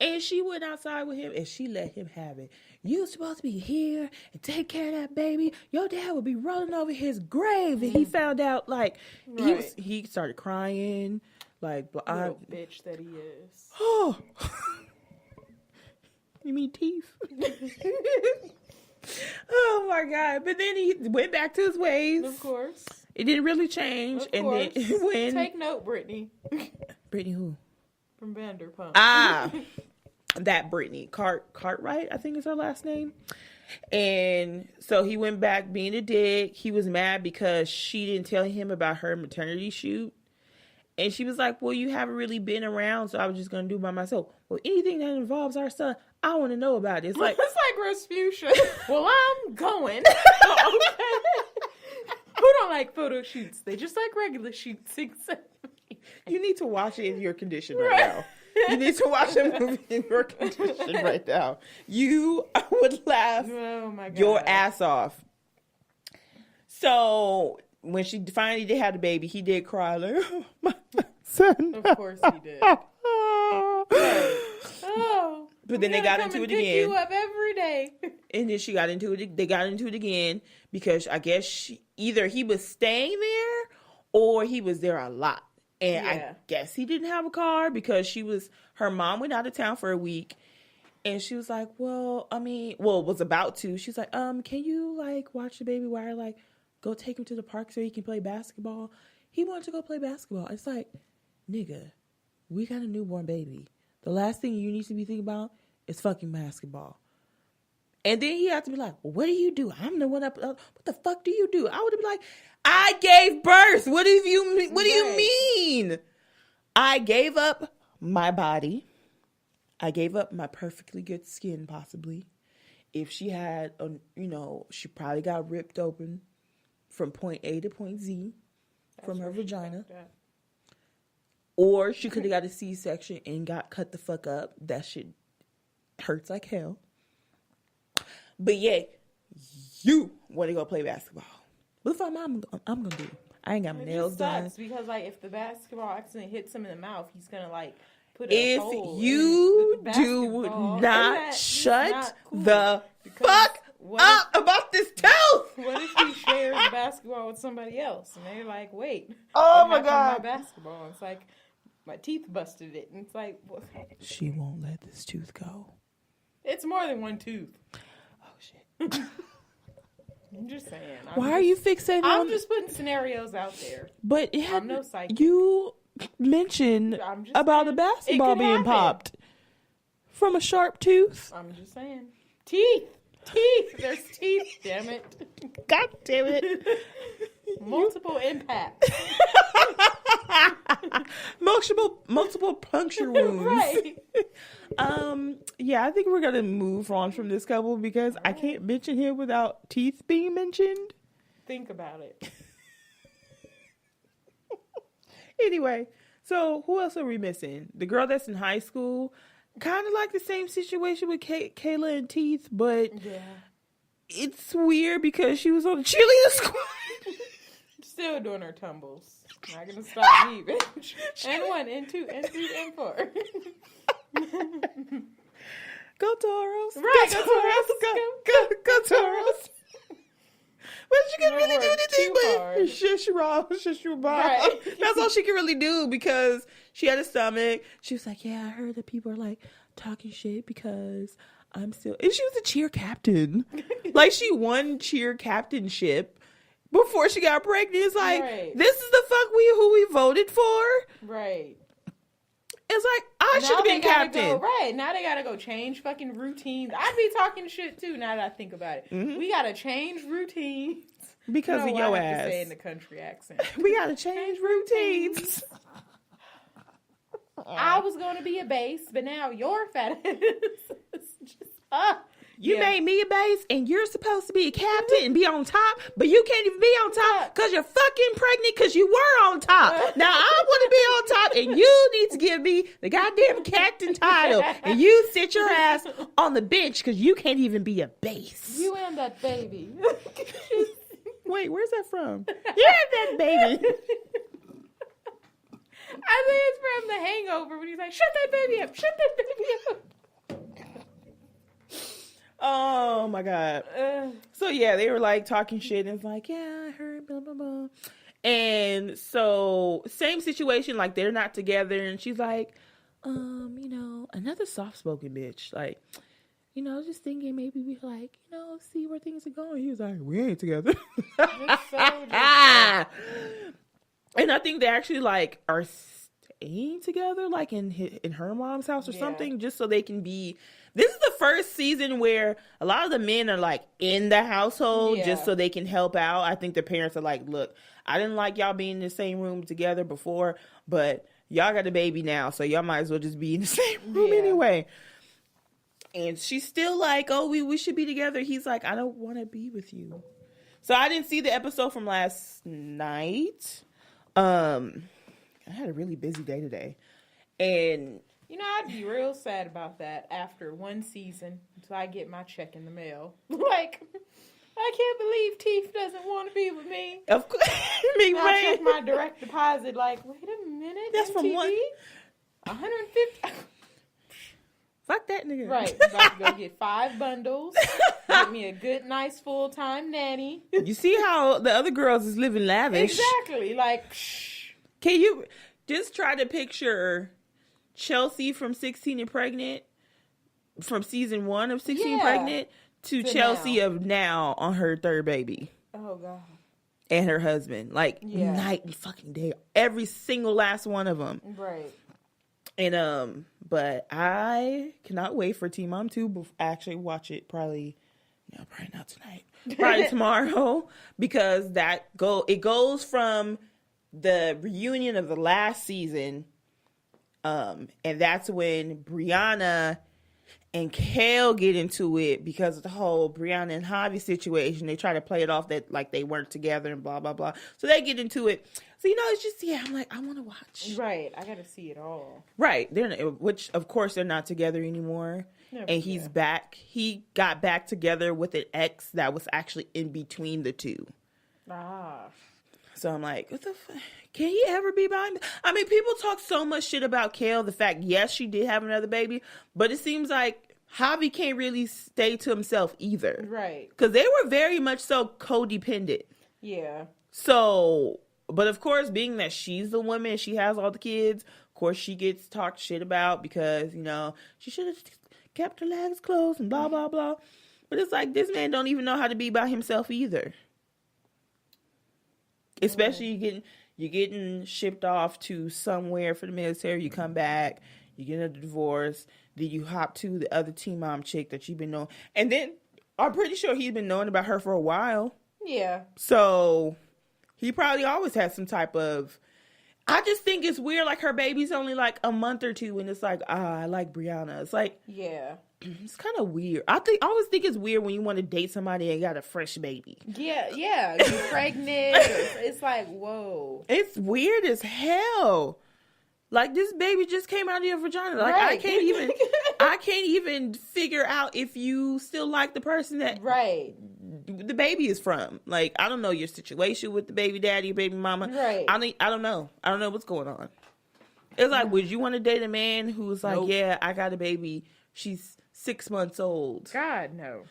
S2: And she went outside with him and she let him have it. You're supposed to be here and take care of that baby. Your dad would be rolling over his grave. And he found out, like, he started crying. Like,
S1: little bitch that he is.
S2: Oh. You mean Teeth? Oh my God. But then he went back to his ways.
S1: Of course.
S2: It didn't really change.
S1: Of course.
S2: Then when...
S1: Take note, Brittany.
S2: Brittany who?
S1: From Vanderpump.
S2: Ah. That Brittany Cartwright, I think is her last name. And so he went back being a dick. He was mad because she didn't tell him about her maternity shoot. And she was like, well, you haven't really been around, so I was just going to do it by myself. Well, anything that involves our son, I want to know about it. It's like
S1: Rasputia. Well, I'm going. Okay. Who don't like photo shoots. They just like regular shoots.
S2: You need to watch it in your condition right now. You need to watch a movie in your condition right now. You would laugh your ass off. So when she finally did have the baby, he did cry like, oh, my son.
S1: Of course he did. Oh,
S2: but then they got into it again.
S1: Pick you up every day.
S2: And then she got into it. They got into it again because I guess either he was staying there or he was there a lot. And I guess he didn't have a car because her mom went out of town for a week. And she was like, was about to. She's like, can you like watch the baby while I like go take him to the park so he can play basketball? He wanted to go play basketball. It's like, nigga, we got a newborn baby. The last thing you need to be thinking about is fucking basketball. And then he had to be like, well, what do you do? I'm the one that, what the fuck do you do? I would have been like, I gave birth. What do you mean? I gave up my body. I gave up my perfectly good skin, possibly. If she had, she probably got ripped open from point A to point Z from her vagina. Or she could have got a C-section and got cut the fuck up. That shit hurts like hell. But yeah, you want to go play basketball. What if I'm going to do? I ain't got my nails done.
S1: Because, like, if the basketball accident hits him in the mouth, he's going to, like, put
S2: a hole in the do not shut the fuck up about this tooth.
S1: What if he shares basketball with somebody else? And they're like, wait.
S2: Oh, my God.
S1: My basketball. It's like, my teeth busted it. And it's like, what?
S2: She won't let this tooth go.
S1: It's more than one tooth.
S2: Oh, shit.
S1: I'm just saying.
S2: Why are you fixating on...
S1: I'm just putting scenarios out there.
S2: But
S1: I'm no psychic.
S2: You mentioned about the basketball being popped from a sharp tooth.
S1: I'm just saying. Teeth. There's teeth, damn it.
S2: God damn it.
S1: Multiple impacts.
S2: multiple puncture wounds.
S1: Right.
S2: Yeah, I think we're gonna move on from this couple because I can't mention him without teeth being mentioned.
S1: Think about it.
S2: Anyway, so who else are we missing? The girl that's in high school, kind of like the same situation with Kayla and Teeth, but it's weird because she was on the cheerleader squad.
S1: Still doing her tumbles. Not gonna stop me, bitch. And 1, and 2, and 3, and 4.
S2: Go Toros.
S1: Right,
S2: go Toros. Go Toros. But she can really do anything but shush Rob. Right. That's all she can really do because she had a stomach. She was like, yeah, I heard that people are like talking shit because I'm still... And she was a cheer captain. Like she won cheer captainship before she got pregnant. It's like, this is the fuck who we voted for?
S1: Right.
S2: It's like, I should have been captain.
S1: Now they gotta go change fucking routines. I'd be talking shit too now that I think about it. Mm-hmm. We gotta change routines.
S2: Because of your ass.
S1: To say in the country accent.
S2: We gotta change routines.
S1: I was gonna be a base, but now you're fat ass.
S2: You made me a base, and you're supposed to be a captain and be on top, but you can't even be on top because you're fucking pregnant because you were on top. Now I want to be on top, and you need to give me the goddamn captain title, and you sit your ass on the bench because you can't even be a base.
S1: You and that baby.
S2: Wait, where's that from? You and that baby.
S1: I think it's from The Hangover when he's like, shut that baby up, shut that baby up.
S2: Oh my God. So yeah, they were like talking shit and it's like, yeah, I heard blah blah blah. And so same situation, like they're not together and she's like, another soft spoken bitch. Like, I was just thinking maybe we like, see where things are going. He was like, we ain't together. And I think they actually like are staying together, like in her mom's house or something, just so they can be. This is the first season where a lot of the men are like in the household just so they can help out. I think the parents are like, look, I didn't like y'all being in the same room together before, but y'all got a baby now, so y'all might as well just be in the same room anyway. And she's still like, oh, we should be together. He's like, I don't want to be with you. So I didn't see the episode from last night. I had a really busy day today. And
S1: I'd be real sad about that after one season until I get my check in the mail. Like, I can't believe Teeth doesn't want to be with me.
S2: Of course,
S1: I check my direct deposit. Like, wait a minute,
S2: that's
S1: MTV?
S2: from one.
S1: 150.
S2: Fuck that nigga.
S1: Right, I'm about to go get 5 bundles. Get me a good, nice full-time nanny.
S2: You see how the other girls is living lavish?
S1: Exactly. Like,
S2: can you just try to picture Chelsea from 16 and Pregnant, from season 1 of 16 and Pregnant, to Chelsea now. Of now on her 3rd baby.
S1: Oh, God.
S2: And her husband. Like, night and fucking day. Every single last one of them.
S1: Right.
S2: And, but I cannot wait for Teen Mom 2 to actually watch it probably not tonight. Probably tomorrow. Because it goes from the reunion of the last season. And that's when Brianna and Kale get into it because of the whole Brianna and Javi situation. They try to play it off that like they weren't together and blah, blah, blah. So they get into it. So, it's just, I'm like, I want to watch.
S1: Right. I got to see it all.
S2: Right. Which, of course, they're not together anymore. And he's back. He got back together with an ex that was actually in between the two.
S1: Ah.
S2: So I'm like, what the fuck? Can he ever be by me? I mean, people talk so much shit about Kale. The fact, yes, she did have another baby. But it seems like Javi can't really stay to himself either.
S1: Right.
S2: Because they were very much so codependent.
S1: Yeah.
S2: So, but of course, being that she's the woman, she has all the kids, of course, she gets talked shit about because, she should have kept her legs closed and blah, blah, blah. But it's like, this man don't even know how to be by himself either. Especially you're getting shipped off to somewhere for the military. You come back, you get a divorce, then you hop to the other Teen Mom chick that you've been knowing. And then I'm pretty sure he's been knowing about her for a while.
S1: Yeah.
S2: So he probably always had some type of... I just think it's weird, like her baby's only like a month or two and it's like, I like Brianna. It's like...
S1: Yeah.
S2: It's kind of weird. I always think it's weird when you want to date somebody and got a fresh baby.
S1: Yeah. You're pregnant. It's like, whoa.
S2: It's weird as hell. Like, this baby just came out of your vagina. Like, right. I can't even figure out if you still like the person that the baby is from. Like, I don't know your situation with the baby daddy, baby mama.
S1: Right.
S2: I don't know. I don't know what's going on. It's like, would you want to date a man who's like, nope. Yeah, I got a baby. She's 6 months old.
S1: God, no.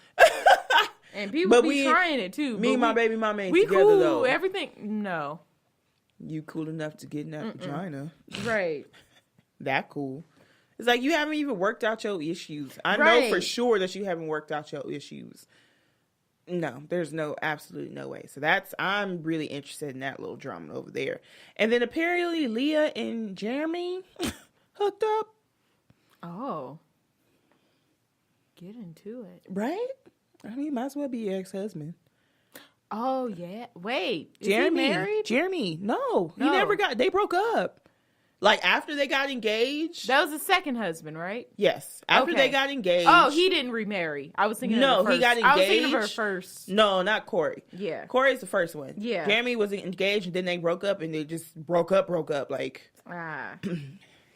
S1: And people be trying it, too.
S2: Me and my baby mama ain't together,
S1: cool,
S2: though.
S1: Everything, no.
S2: You cool enough to get in that vagina.
S1: Right.
S2: That cool. It's like you haven't even worked out your issues. I know for sure that you haven't worked out your issues. No, there's absolutely no way. So I'm really interested in that little drama over there. And then apparently Leah and Jeremy hooked up.
S1: Oh. Get into it.
S2: Right? I mean, might as well be your ex-husband.
S1: Oh, yeah. Wait. Is
S2: Jeremy,
S1: he married?
S2: Jeremy. No. He never they broke up. Like, after they got engaged.
S1: That was the second husband, right?
S2: Yes. After they got engaged.
S1: Oh, he didn't remarry. I was thinking of the first.
S2: He got engaged.
S1: I was thinking of her first.
S2: No, not Corey.
S1: Yeah.
S2: Corey's the first one.
S1: Yeah.
S2: Jeremy was engaged, and then they broke up, and they just broke up. Like,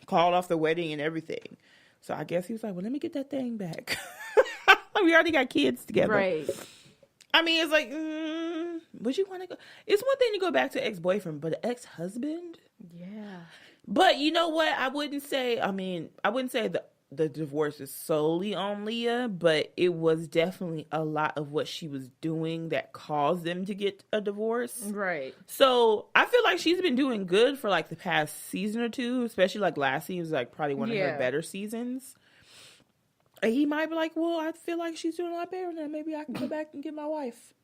S2: called off the wedding and everything. So I guess he was like, well, let me get that thing back. We already got kids together.
S1: Right.
S2: I mean, it's like, would you want to go? It's one thing to go back to ex-boyfriend, but an ex-husband?
S1: Yeah.
S2: But you know what? I wouldn't say the divorce is solely on Leah, but it was definitely a lot of what she was doing that caused them to get a divorce.
S1: Right.
S2: So I feel like she's been doing good for like the past season or two, especially like last season was like probably one of her better seasons. And he might be like, well, I feel like she's doing a lot better now. Maybe I can go back and get my wife.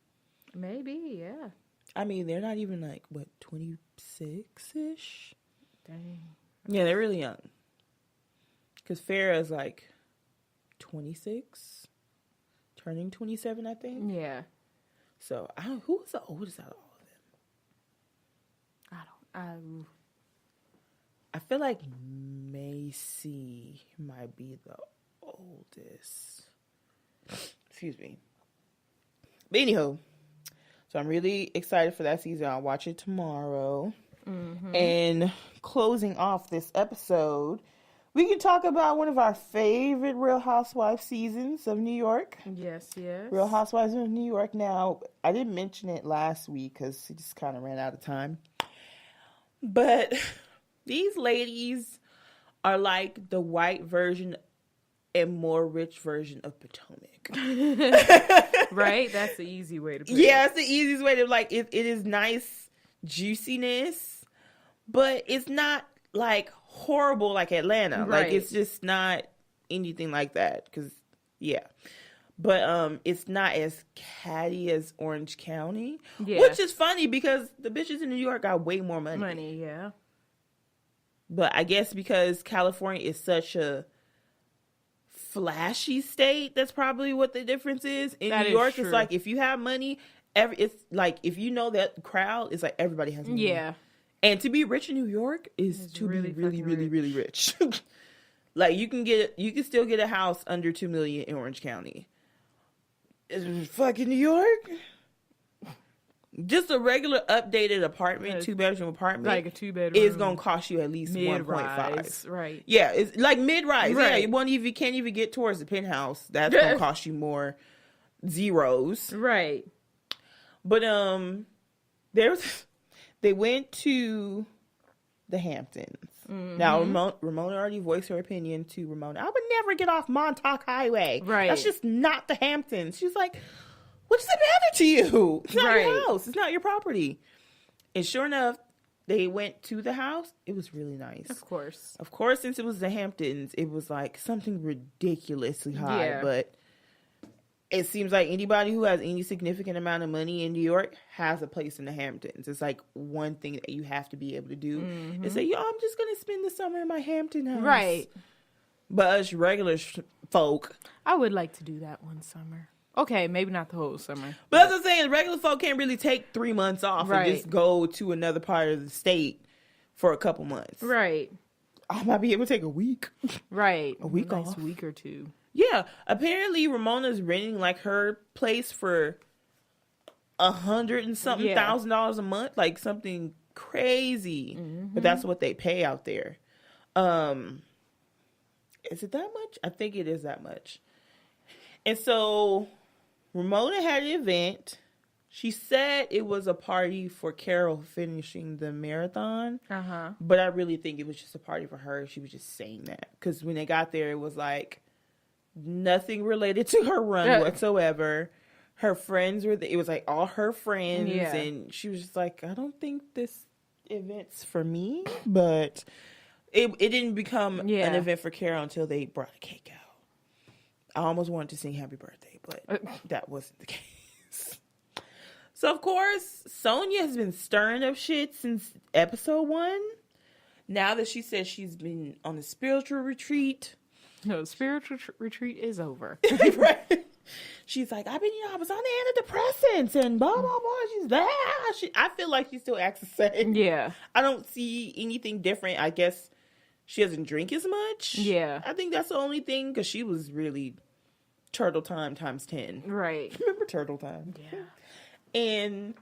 S1: Maybe, yeah.
S2: I mean, they're not even like, 26-ish?
S1: Dang.
S2: Yeah, they're really young. Because Farrah's like 26, turning 27, I think.
S1: Yeah.
S2: So, who was the oldest out of all of them? I feel like Macy might be the oldest. Excuse me. But anyhow, So I'm really excited for that season. I'll watch it tomorrow. And closing off this episode, we can talk about one of our favorite Real Housewives seasons of New York.
S1: Yes, yes.
S2: Real Housewives of New York. Now, I didn't mention it last week because it just kind of ran out of time. But these ladies are like the white version and more rich version of Potomac.
S1: Right? That's the easy way to put it.
S2: Yeah, it's the easiest way to, like, it is nice juiciness. But it's not, like, horrible like Atlanta.
S1: Right.
S2: Like, it's just not anything like that. Because, yeah. But it's not as catty as Orange County.
S1: Yeah.
S2: Which is funny because the bitches in New York got way more money.
S1: Yeah.
S2: But I guess because California is such a flashy state, that's probably what the difference is. In New York, it's like, if you have money, it's like, if you know that crowd, it's like everybody has money.
S1: Yeah.
S2: And to be rich in New York is to be really rich. Like, you can still get a house under $2 million in Orange County. Fucking New York. Just a regular updated apartment, 2-bedroom apartment,
S1: like a 2-bedroom,
S2: is gonna cost you at least 1.5.
S1: Right.
S2: Yeah, it's like mid-rise.
S1: Right.
S2: Yeah, you can't even get towards the penthouse. That's gonna cost you more zeros.
S1: Right.
S2: But they went to the Hamptons. Now, Ramona already voiced her opinion to Ramona. I would never get off Montauk Highway.
S1: Right.
S2: That's just not the Hamptons. She's like, what does it matter to you? It's not your house. It's not your property. And sure enough, they went to the house. It was really nice.
S1: Of course,
S2: since it was the Hamptons, it was like something ridiculously high.
S1: Yeah.
S2: But it seems like anybody who has any significant amount of money in New York has a place in the Hamptons. It's like one thing that you have to be able to do and say, yo, I'm just going to spend the summer in my Hampton house.
S1: right.
S2: But us regular folk,
S1: I would like to do that one summer. Okay, maybe not the whole summer.
S2: but as I'm saying, regular folk can't really take 3 months off and just go to another part of the state for a couple months.
S1: Right.
S2: I might be able to take a week.
S1: Right.
S2: A week
S1: nice
S2: off.
S1: week or two.
S2: Yeah, apparently Ramona's renting like her place for $100 and something $1,000 a month, like something crazy. But that's what they pay out there. Is it that much? I think it is that much. And so Ramona had an event. She said it was a party for Carol finishing the marathon. But I really think it was just a party for her. She was just saying that. Because when they got there, it was like nothing related to her run whatsoever. Her friends were there. It was like all her friends.
S1: Yeah.
S2: And she was just like, I don't think this event's for me. But it didn't become an event for Carol until they brought a cake out. I almost wanted to sing happy birthday, but that wasn't the case. So, of course, Sonia has been stirring up shit since episode 1. Now that she says she's been on a spiritual retreat.
S1: No, spiritual retreat is over.
S2: Right. She's like, I was on the antidepressants and blah, blah, blah. She's there. I feel like she still acts the same.
S1: Yeah.
S2: I don't see anything different. I guess she doesn't drink as much.
S1: Yeah.
S2: I think that's the only thing, because she was really Turtle Time times 10.
S1: Right.
S2: Remember Turtle Time?
S1: Yeah.
S2: And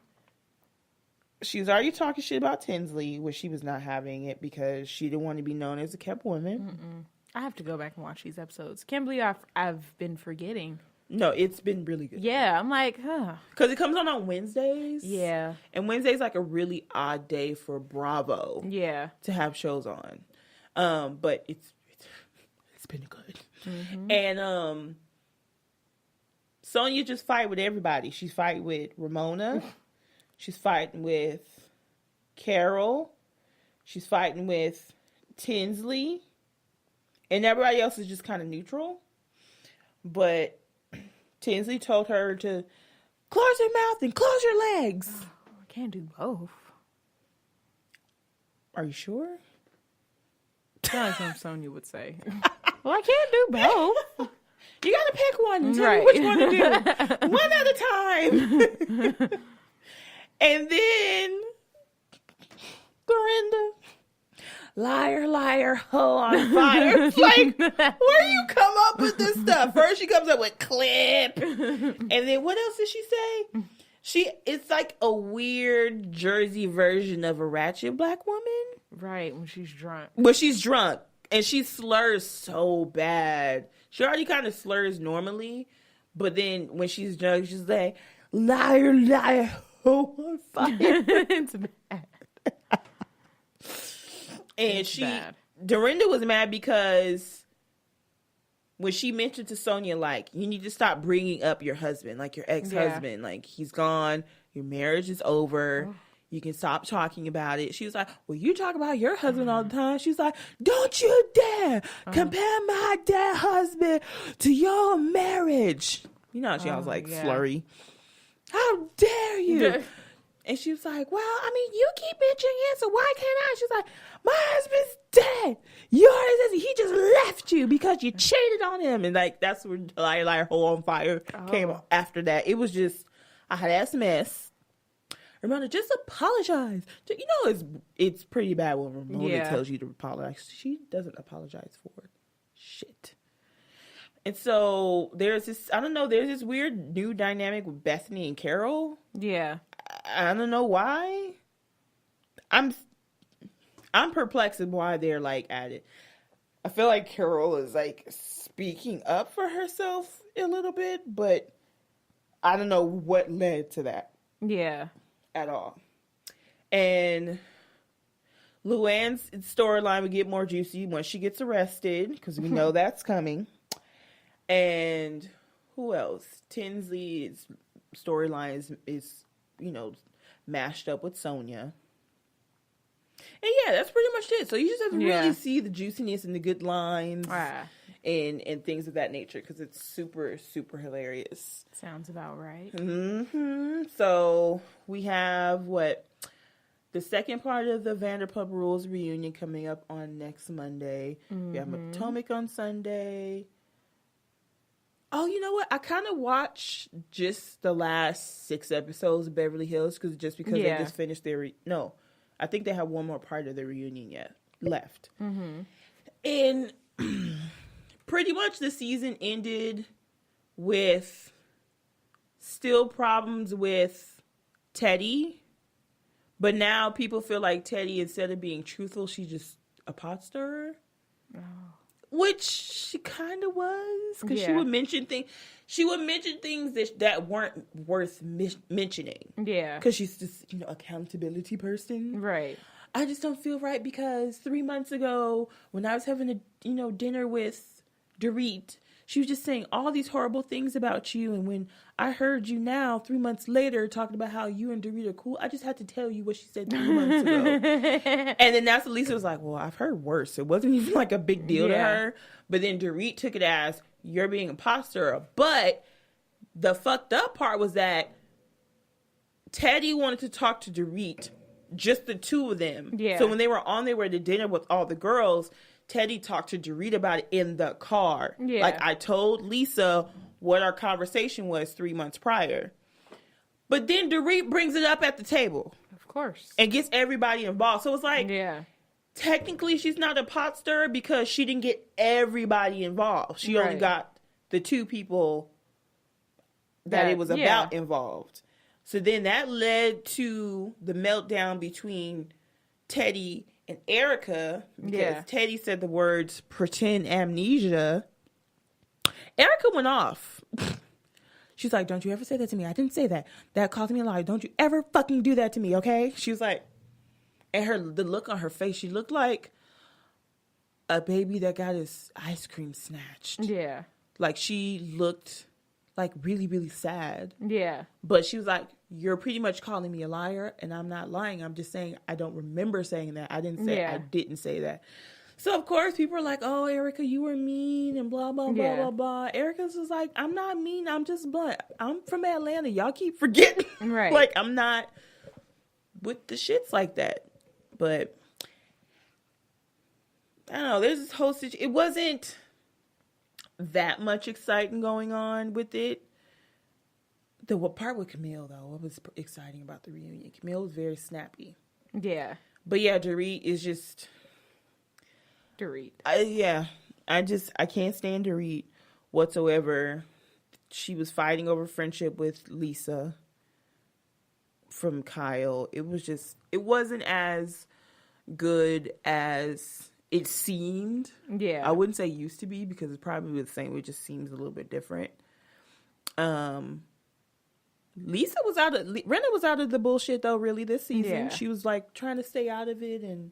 S2: she was already talking shit about Tinsley, where she was not having it because she didn't want to be known as a kept woman.
S1: I have to go back and watch these episodes. Can't believe I've been forgetting.
S2: No, it's been really good.
S1: Yeah, I'm like,
S2: because it comes on Wednesdays.
S1: Yeah. And
S2: Wednesday's like a really odd day for Bravo.
S1: Yeah.
S2: To have shows on. But it's been good. And Sonia just fight with everybody. She's fighting with Ramona. She's fighting with Carol. She's fighting with Tinsley. And everybody else is just kind of neutral. But Tinsley told her to close your mouth and close your legs.
S1: Oh, I can't do both.
S2: Are you sure?
S1: Sounds like Sonia would say. Well, I can't do both.
S2: You gotta pick one and tell me which one to do. One at a time. And then Dorinda, liar, liar, hoe on fire. It's like, where do you come up with this stuff? First she comes up with clip. And then what else did she say? It's like a weird Jersey version of a ratchet black woman.
S1: Right, when she's drunk.
S2: But she's drunk. And she slurs so bad. She already kind of slurs normally. But then when she's drunk, she's like, liar, liar, oh, on fire.
S1: It's bad.
S2: And Dorinda was mad because when she mentioned to Sonia, like, you need to stop bringing up your husband, like your ex-husband. Yeah. Like, he's gone. Your marriage is over. Oh. You can stop talking about it. She was like, well, you talk about your husband all the time. She's like, don't you dare compare my dead husband to your marriage. You know, she was like slurry. How dare you? And she was like, well, I mean, you keep mentioning it, so why can't I? She's like, my husband's dead. Yours isn't. He just left you because you cheated on him. And like, that's where Liar, Liar, Hole on Fire came after that. It was just a hot ass mess. Ramona, just apologize. You know, it's pretty bad when Ramona tells you to apologize. She doesn't apologize for shit. And so there's this weird new dynamic with Bethany and Carol. Yeah. I don't know why. I'm perplexed at why they're like at it. I feel like Carol is like speaking up for herself a little bit, but I don't know what led to that. Yeah. At all. And Luann's storyline would get more juicy once she gets arrested, because we know that's coming. And who else? Tinsley's storyline is, you know, mashed up with Sonia. And yeah, that's pretty much it. So you just have to really see the juiciness and the good lines and things of that nature, because it's super, super hilarious.
S1: Sounds about right.
S2: Mm-hmm. So we have the second part of the Vanderpump Rules reunion coming up on next Monday. Mm-hmm. We have Potomac on Sunday. Oh, you know what? I kind of watched just the last 6 episodes of Beverly Hills because they just finished their... No, I think they have one more part of the reunion left. Mm-hmm. And pretty much the season ended with still problems with Teddy. But now people feel like Teddy, instead of being truthful, she's just a pot stirrer. Oh. Which she kind of was, because she would mention things. She would mention things that weren't worth mentioning. Yeah, because she's just accountability person. Right. I just don't feel right because 3 months ago, when I was having a dinner with Dorit, she was just saying all these horrible things about you, and when I heard you now 3 months later talking about how you and Dorit are cool, I just had to tell you what she said 3 months ago. And then that's when Lisa was like, well, I've heard worse. It wasn't even like a big deal to her. But then Dorit took it as, you're being a pot stirrer. But the fucked up part was that Teddy wanted to talk to Dorit, just the two of them. Yeah. So when they were on their way to dinner with all the girls, Teddy talked to Dorit about it in the car. Yeah. Like, I told Lisa what our conversation was 3 months prior. But then Dorit brings it up at the table.
S1: Of course.
S2: And gets everybody involved. So it's like, technically she's not a pot stirrer because she didn't get everybody involved. She only got the 2 people that it was about involved. So then that led to the meltdown between Teddy and Erica, because Teddy said the words pretend amnesia. Erica went off. She's like, don't you ever say that to me. I didn't say that. That caused me a lie. Don't you ever fucking do that to me, okay? She was like, and the look on her face, she looked like a baby that got his ice cream snatched. Yeah. Like, she looked like really, really sad. Yeah. But she was like, you're pretty much calling me a liar, and I'm not lying. I'm just saying I don't remember saying that. I didn't say that. So, of course, people are like, oh, Erica, you were mean and blah, blah, blah, blah, blah. Erica's was like, I'm not mean. I'm just blunt. I'm from Atlanta. Y'all keep forgetting. Right. Like, I'm not with the shits like that. But, I don't know. There's this whole situation. It wasn't that much exciting going on with it. The part with Camille, though, what was exciting about the reunion? Camille was very snappy. Yeah. But yeah, Dorit is just... Dorit. I can't stand Dorit whatsoever. She was fighting over friendship with Lisa. from Kyle. It wasn't as good as it seemed.
S1: Yeah.
S2: I wouldn't say used to be because it's probably the same. It just seems a little bit different. Renna was out of the bullshit though, really, this season.
S1: Yeah.
S2: She was like trying to stay out of it and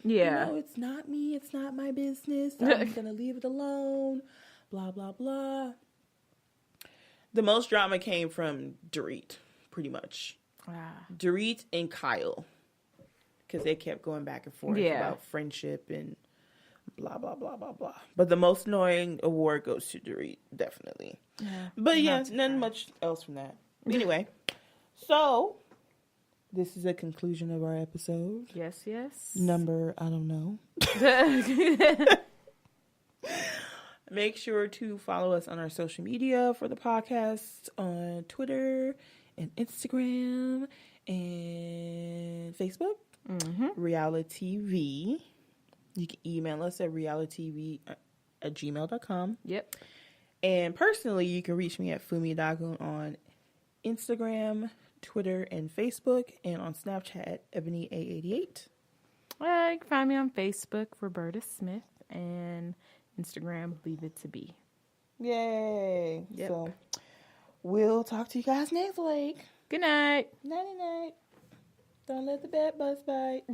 S2: it's not me, it's not my business. I'm gonna leave it alone. Blah blah blah. The most drama came from Dorit, pretty much. Dorit and Kyle. Because they kept going back and forth about friendship and blah, blah, blah, blah, blah. But the most annoying award goes to Dorit, definitely. Yeah, but yeah, nothing much else from that. Anyway, so this is a conclusion of our episode.
S1: Yes.
S2: Number, I don't know. Make sure to follow us on our social media for the podcast on Twitter and Instagram and Facebook. RealiTEA-V. You can email us at realiTEA-V@gmail.com.
S1: Yep.
S2: And personally, you can reach me at Funmi on Instagram, Twitter, and Facebook, and on Snapchat at EbonyA88.
S1: You can find me on Facebook, Roberta Smith, and Instagram, Leave It to Be.
S2: Yay.
S1: Yep.
S2: So we'll talk to you guys next week.
S1: Good night.
S2: Nighty night. Don't let the bad bus bite.